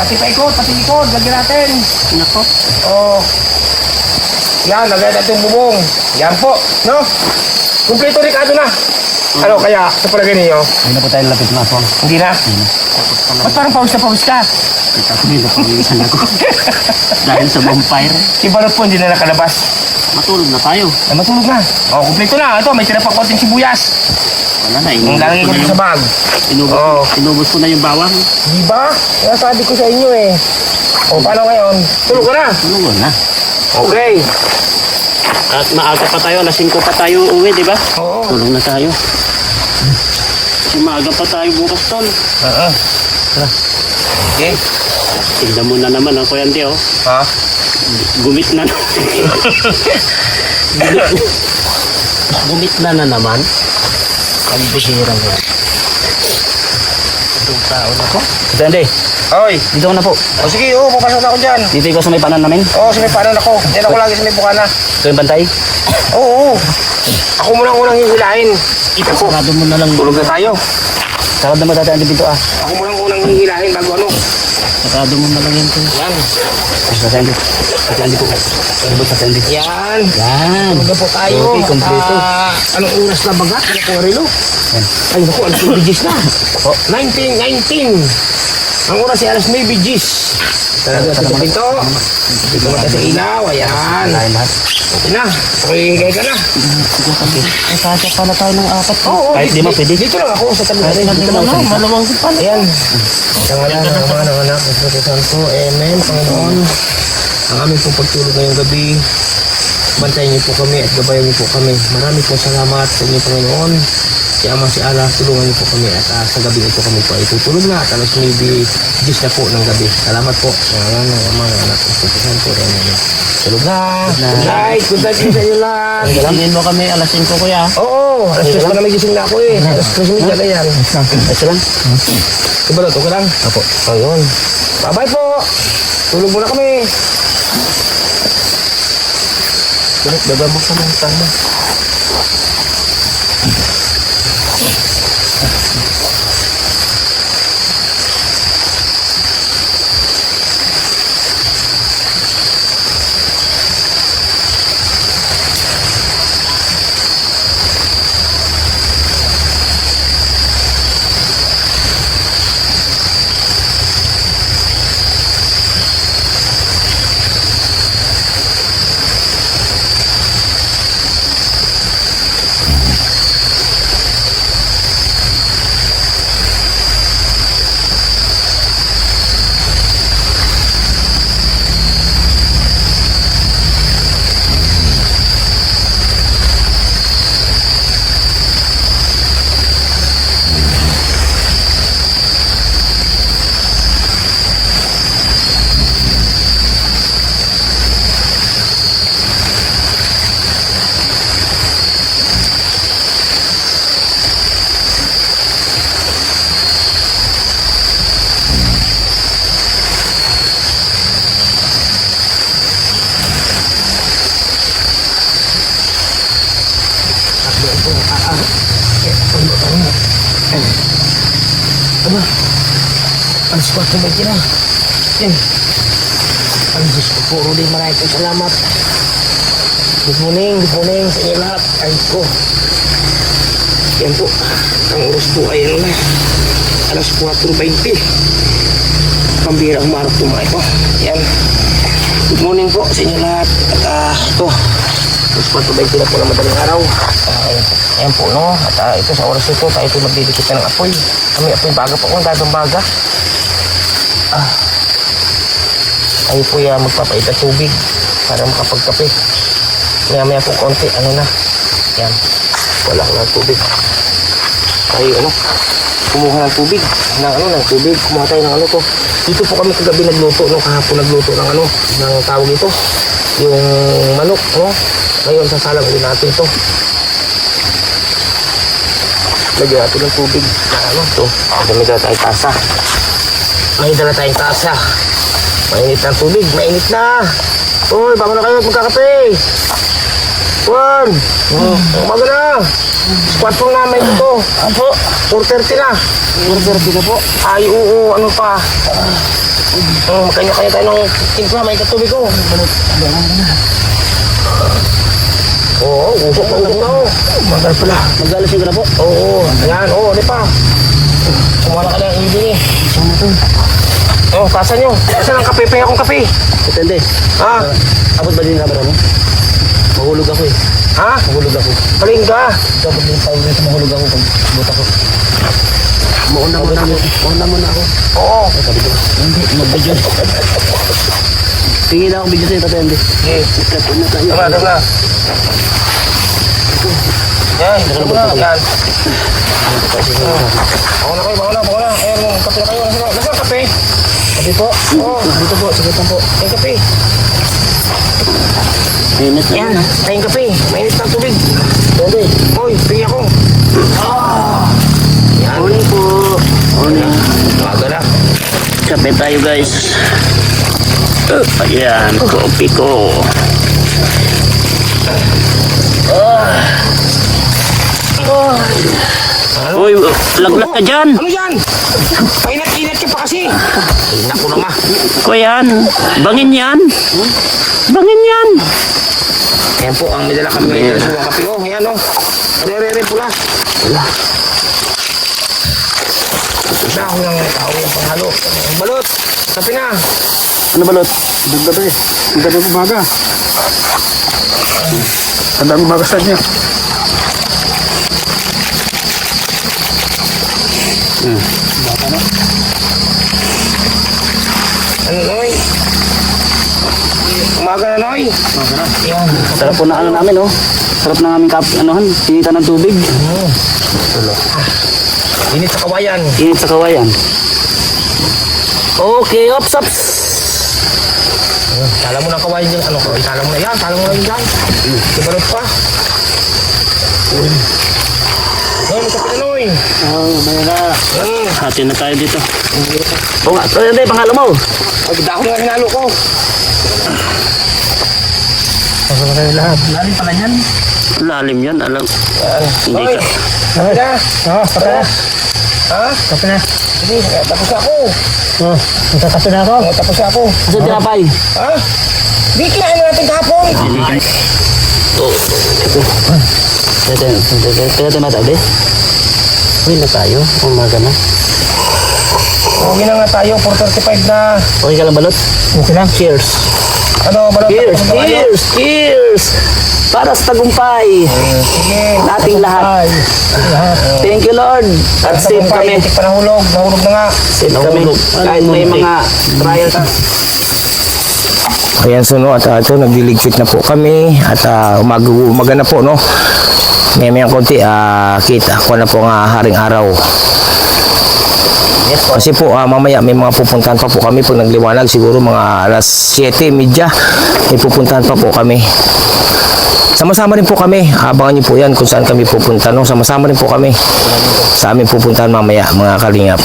pati paikot, pati likod. Lagyan natin. Nako. Oh. Yan, lagyan natin yung bubong. Yan po, no? Kumpleto Ricardo na. Ano kaya, sa palagay niyo? Hindi na po tayo nalapit na po. Hindi na? Ba't parang pawis na pawis ka? Kita ko nila pawisan ako. Dahil sa bonfire. Si Balot po hindi na nakalabas. Matulog na tayo. Ay, matulog na. Oh, kumpleto na. Ito, may tira pa konting sibuyas. Wala na. Ang lalagay ko dito sa bag. Inubos, Oo. inubos ko na yung bawang. Di ba? Kaya sabi ko sa inyo eh. O, paano ngayon? Tulog ka na. Tulog na. Okay. At maaga pa tayo, alas 5 pa tayo uwi, di ba? Oo. Tulog na tayo. Kasi maaga pa tayo bukas, tol. Oo. Okay. Tignan mo na naman ang Kuya Andy, oh. Ha? Gumit na. Gumit na naman. Ang bisira mo. Itong tao na to. Ito, Andy. Oy. Dito ko na po. O sige, pupasan ako dyan. Dito ikaw sa may panan namin. Oo, sa may panan ako. Yan ako lagi sa may bukana. Ito yung bantay. Oo. Ako muna unang hihilahin. Ito po. Sarado mo na lang. Tulog na tayo. Sarap naman dati Andy dito ah. Ako muna unang hihilahin bago ano. Sarado mo na lang yan, tol. Yan. Sa Andy. Sa Andy po. Sabot sa Andy. Yan. Yan. Tulog na po tayo. Okay, kompleto. Anong oras na bagat? Ano ko rilo? Yan. Ay, naku, alas 9 G's na. 19. Ang oras ay alas 9 G's. Talaga sa pinto. Dito mata sa ilaw. Ayan. Lahat lahat. Okay na. Okay, higay ka na. Ay, kasya pala tayo ng apat. Oo, Kahit di mo pwede. Dito lang ako sa tabi. Dito lang, malamang din pala. Ayan. Sa ngalan ng Ama, ng Anak, ng Espiritu Santo. Amen. Panginoon, ang aming pong pagtulog ngayong gabi, bantayan niyo po kami at gabayan niyo po kami. Marami po salamat sa inyo, Panginoon. Si Ama, si Allah, tulungan niyo po kami at sa gabi ito kami po ay tutulog na at alas 9 G's na po ng gabi. Salamat po. Sa ngalan ng Ama, ng Anak, ng Espiritu Santo. Amen. Tulog na. Good night. Good night sa inyo lahat. Gisingin mo kami alas 5, kuya. Oo, alas 3 pa na may gising na ako eh. Alas 3 minutes na yan. Ito lang. Ibalot, okay lang? Apo. Ayun. Bye-bye po. Tulog muna kami. Bakit baba mo ka ng tama? Alas 4 ba na? Yan. Ang Diyos ko po, Rudy, maraming po salamat. Good morning sa inyo lahat. Ay ko. Yan po. Ang oras po ay ano na. Alas 4:20. Pambira umarap po mga ito. Yan. Good morning po sa inyo lahat. At ito. Alas 4:20 na po ng madaling araw. Ayan po, no? At ito sa oras ito, tayo po magdidikit na ng apoy. Kami apoy baga po kung dagang baga. Tayo po magpapait na tubig. para makapagkape. Maya-maya po konti, ano na. Yan. Wala ko ng tubig. Ay, kumuha ng tubig. Ng tubig. Kumuha tayo ng to. Dito po kami kagabi nagluto, kahapon nagluto ng ng tawag ito. Yung manok, Ngayon, sasalang ulit natin to. Lagyan natin ng tubig na to. May dala tayong tasa. May dala tayong tasa. Mainit ang tubig. Mainit na. Uy, bago na kayo magkakape. Juan. Umaga na. Squad po namin ito. Apo. 4:30 na. 4:30 na po. Ay, oo. Ano pa? Makanya tayo ng timpla. May katubig ko. Oo, usok na usok na. Magal pala. Mag-alasing ka na po. Oo, ayan. Oo, di pa. Kumala ka na yung ibig eh. Tasa nyo. Tasa ng kape. Paya akong kape. Depende. Ha? Abot ba din yung camera mo? Mahulog ako eh. Ha? Mahulog ako. Paling ka. Dapat din tawag nito mahulog ako pag buta ko. Mauna muna ako. Oo. Hindi, mag-video. Tingin na akong video sa'yo, Tatay Andy. Okay. Tapos na tayo. Tama, tama. Yan, tama na. Yan. Bawa na kayo, bawa na. Ayan, kape na kayo. Nasaan kape? Kape po. Oo. Dito po, sagutan po. Ay, kape. Minute na Yan, yun. tayong kape. Mainit ng tubig. Pwede. Hoy, pingin ako. Yan. Morning po. Morning. Umaga na. Kape tayo guys. Ayan, kopi ko. Uy, laglag ka dyan. Ano yan? Painat-inat ka pa kasi. Ay, naku naman. O yan, bangin yan. Bangin yan. Ayan po, ang medala kami ngayon sa mga kape. Ayan Re-re-re pula. Isa ako ng tao yung panghalo. Ang balot. Kape na. Ano balot? Gabi. Gabi umaga. Tandaan umaga sa inyo. Ano, Noy? Umaga na, Noy. Ayan. Sarap po na namin, oh. Sarap na aming pinitan ng tubig. Init sa kawayan. Init sa kawayan. Okay, ops. Tala mo ng kawayan dyan. Tala mo na yan. Tala mo na yun dyan. Ibalot pa. Noy, magkape na, Noy. Maya na. Hati na tayo dito. Oo nga, hindi, panghalo mo. Dahon nga hinalo ko. Lalim pala yan. Lalim yan, alam. Hindi Noy, ka. kape na. Kape na. Ha? Kape na. Hindi, tapos na ako. Magkakape na ako. Tapos na ako. Kasi tinapay. Ha? Di kinain na natin kahapon. Kaya tayo matabi. Uy na tayo, umaga na. Okay na nga tayo, 4:35 na. Okay ka lang balot? Okay lang. Cheers. Ano, balot? Cheers. Para sa tagumpay. Sige. Nating lahat. Thank you, Lord. At safe kami. Hindi pa nahulog. Nahulog na nga. Safe kami. Kahit may mga trials. Ayan, so no, at ito, nagdiligpit na po kami. At umaga na po, no. May konti, kita ko na po nga haring araw. Kasi po, mamaya may mga pupuntahan pa po kami pag nagliwanag. Siguro mga alas 7:30. May pupuntahan pa po kami. Sama-sama rin po kami. Abangan niyo po yan kung saan kami pupunta. No? Sama-sama rin po kami. Sa amin pupuntahan mamaya, mga kalingap.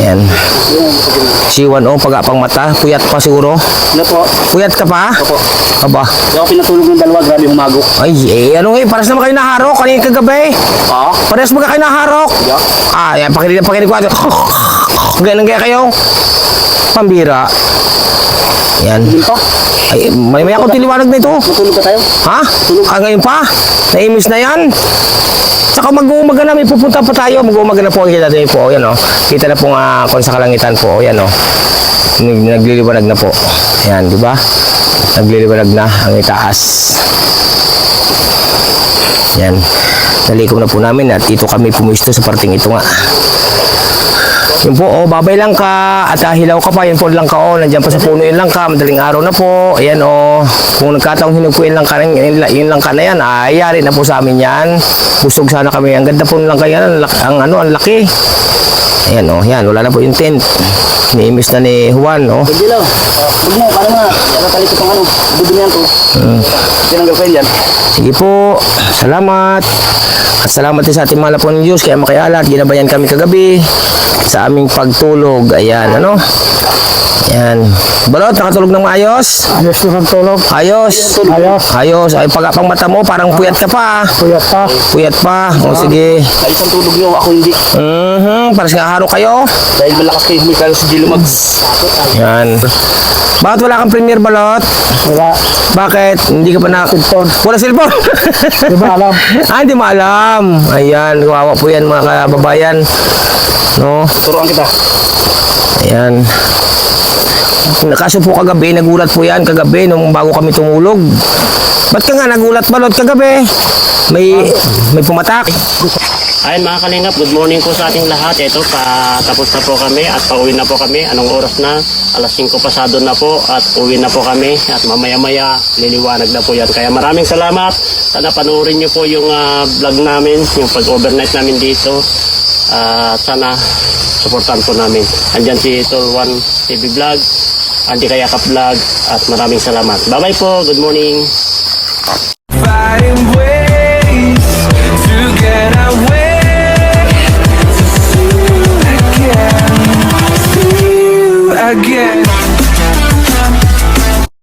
Yan. Si Juan, pag-apang mata. Puyat pa siguro. Ano po? Puyat ka pa? Opo. Aba. Hindi ako pinatulog ng dalawa. Grabe humago. Ay, paras naman kayo naharok. Kanina kagabi. Ah? Paras mga kayo naharok. Yan, pakinig ko. Ganun kaya kayo. Pambira. Yan. Hindi pa. Ay, may akong tiliwanag na ito. Matulog ka tayo? Ha? Ngayon pa? Naimis na yan? Saka mag-uumaga na, may pupunta pa tayo. Mag-uumaga na po, kita tayo po. Yan, kita na po nga kung sa kalangitan po. Yan, nagliliwanag na po. Yan, di ba? Nagliliwanag na ang itaas. Yan. Nalikom na po namin at dito kami pumisto sa parting ito nga. Yun po, babay lang ka at hilaw ka pa, yan po lang ka oh, nandiyan pa sa puno yun lang ka, madaling araw na po, ayan oh, kung nagkataong hinog ko yun lang ka na yan, yari na po sa amin yan, busog sana kami, ang ganda po lang kaya, ang laki, ayan oh, yan, wala na po yung tent, ni-miss na ni Juan oh. Hindi lang. Huwag mo, paano nga? Natali ko itong dudun yan to. Yan ang gagawin dyan. Sige po, salamat. At salamat din sa ating mahal po ng Diyos kaya makialat. Ginabayan kami kagabi sa aming pagtulog. Ayan, ano? Ayan. Balot, nakatulog ng maayos? Ayos na tulog. Ayos. Ayos. Ayos. Ay, pag mata mo, parang puyat ka pa. Puyat pa. Puyat pa. O, sige. Ayos ang tulog nyo, ako hindi. Paras nga haro kayo. Dahil malakas kayo humikalo si Gilo mag... Ayan. Bakit wala kang premier, Balot? Wala. Bakit? Hindi ka pa na... Cellphone. Wala cellphone? Di ba alam? Hindi mo alam. Ayan, kawawa po yan mga kababayan. No? Turuan kita. Ayan. Kaso po kagabi, nagulat po yan kagabi nung bago kami tumulog. Ba't ka nga nagulat, Balot, kagabi? May pumatak. Ayun mga kalingap, good morning po sa ating lahat. Ito, tapos na po kami at pauwi na po kami. Anong oras na? Alas 5 pasado na po at uwi na po kami. At mamaya-maya, liliwanag na po yan. Kaya maraming salamat. Sana panoorin nyo po yung vlog namin, yung pag-overnight namin dito. Sana supportan po namin. Andyan si Tol 1 TV Vlog, Andy Kayakap Vlog at maraming salamat. Bye-bye po. Good morning.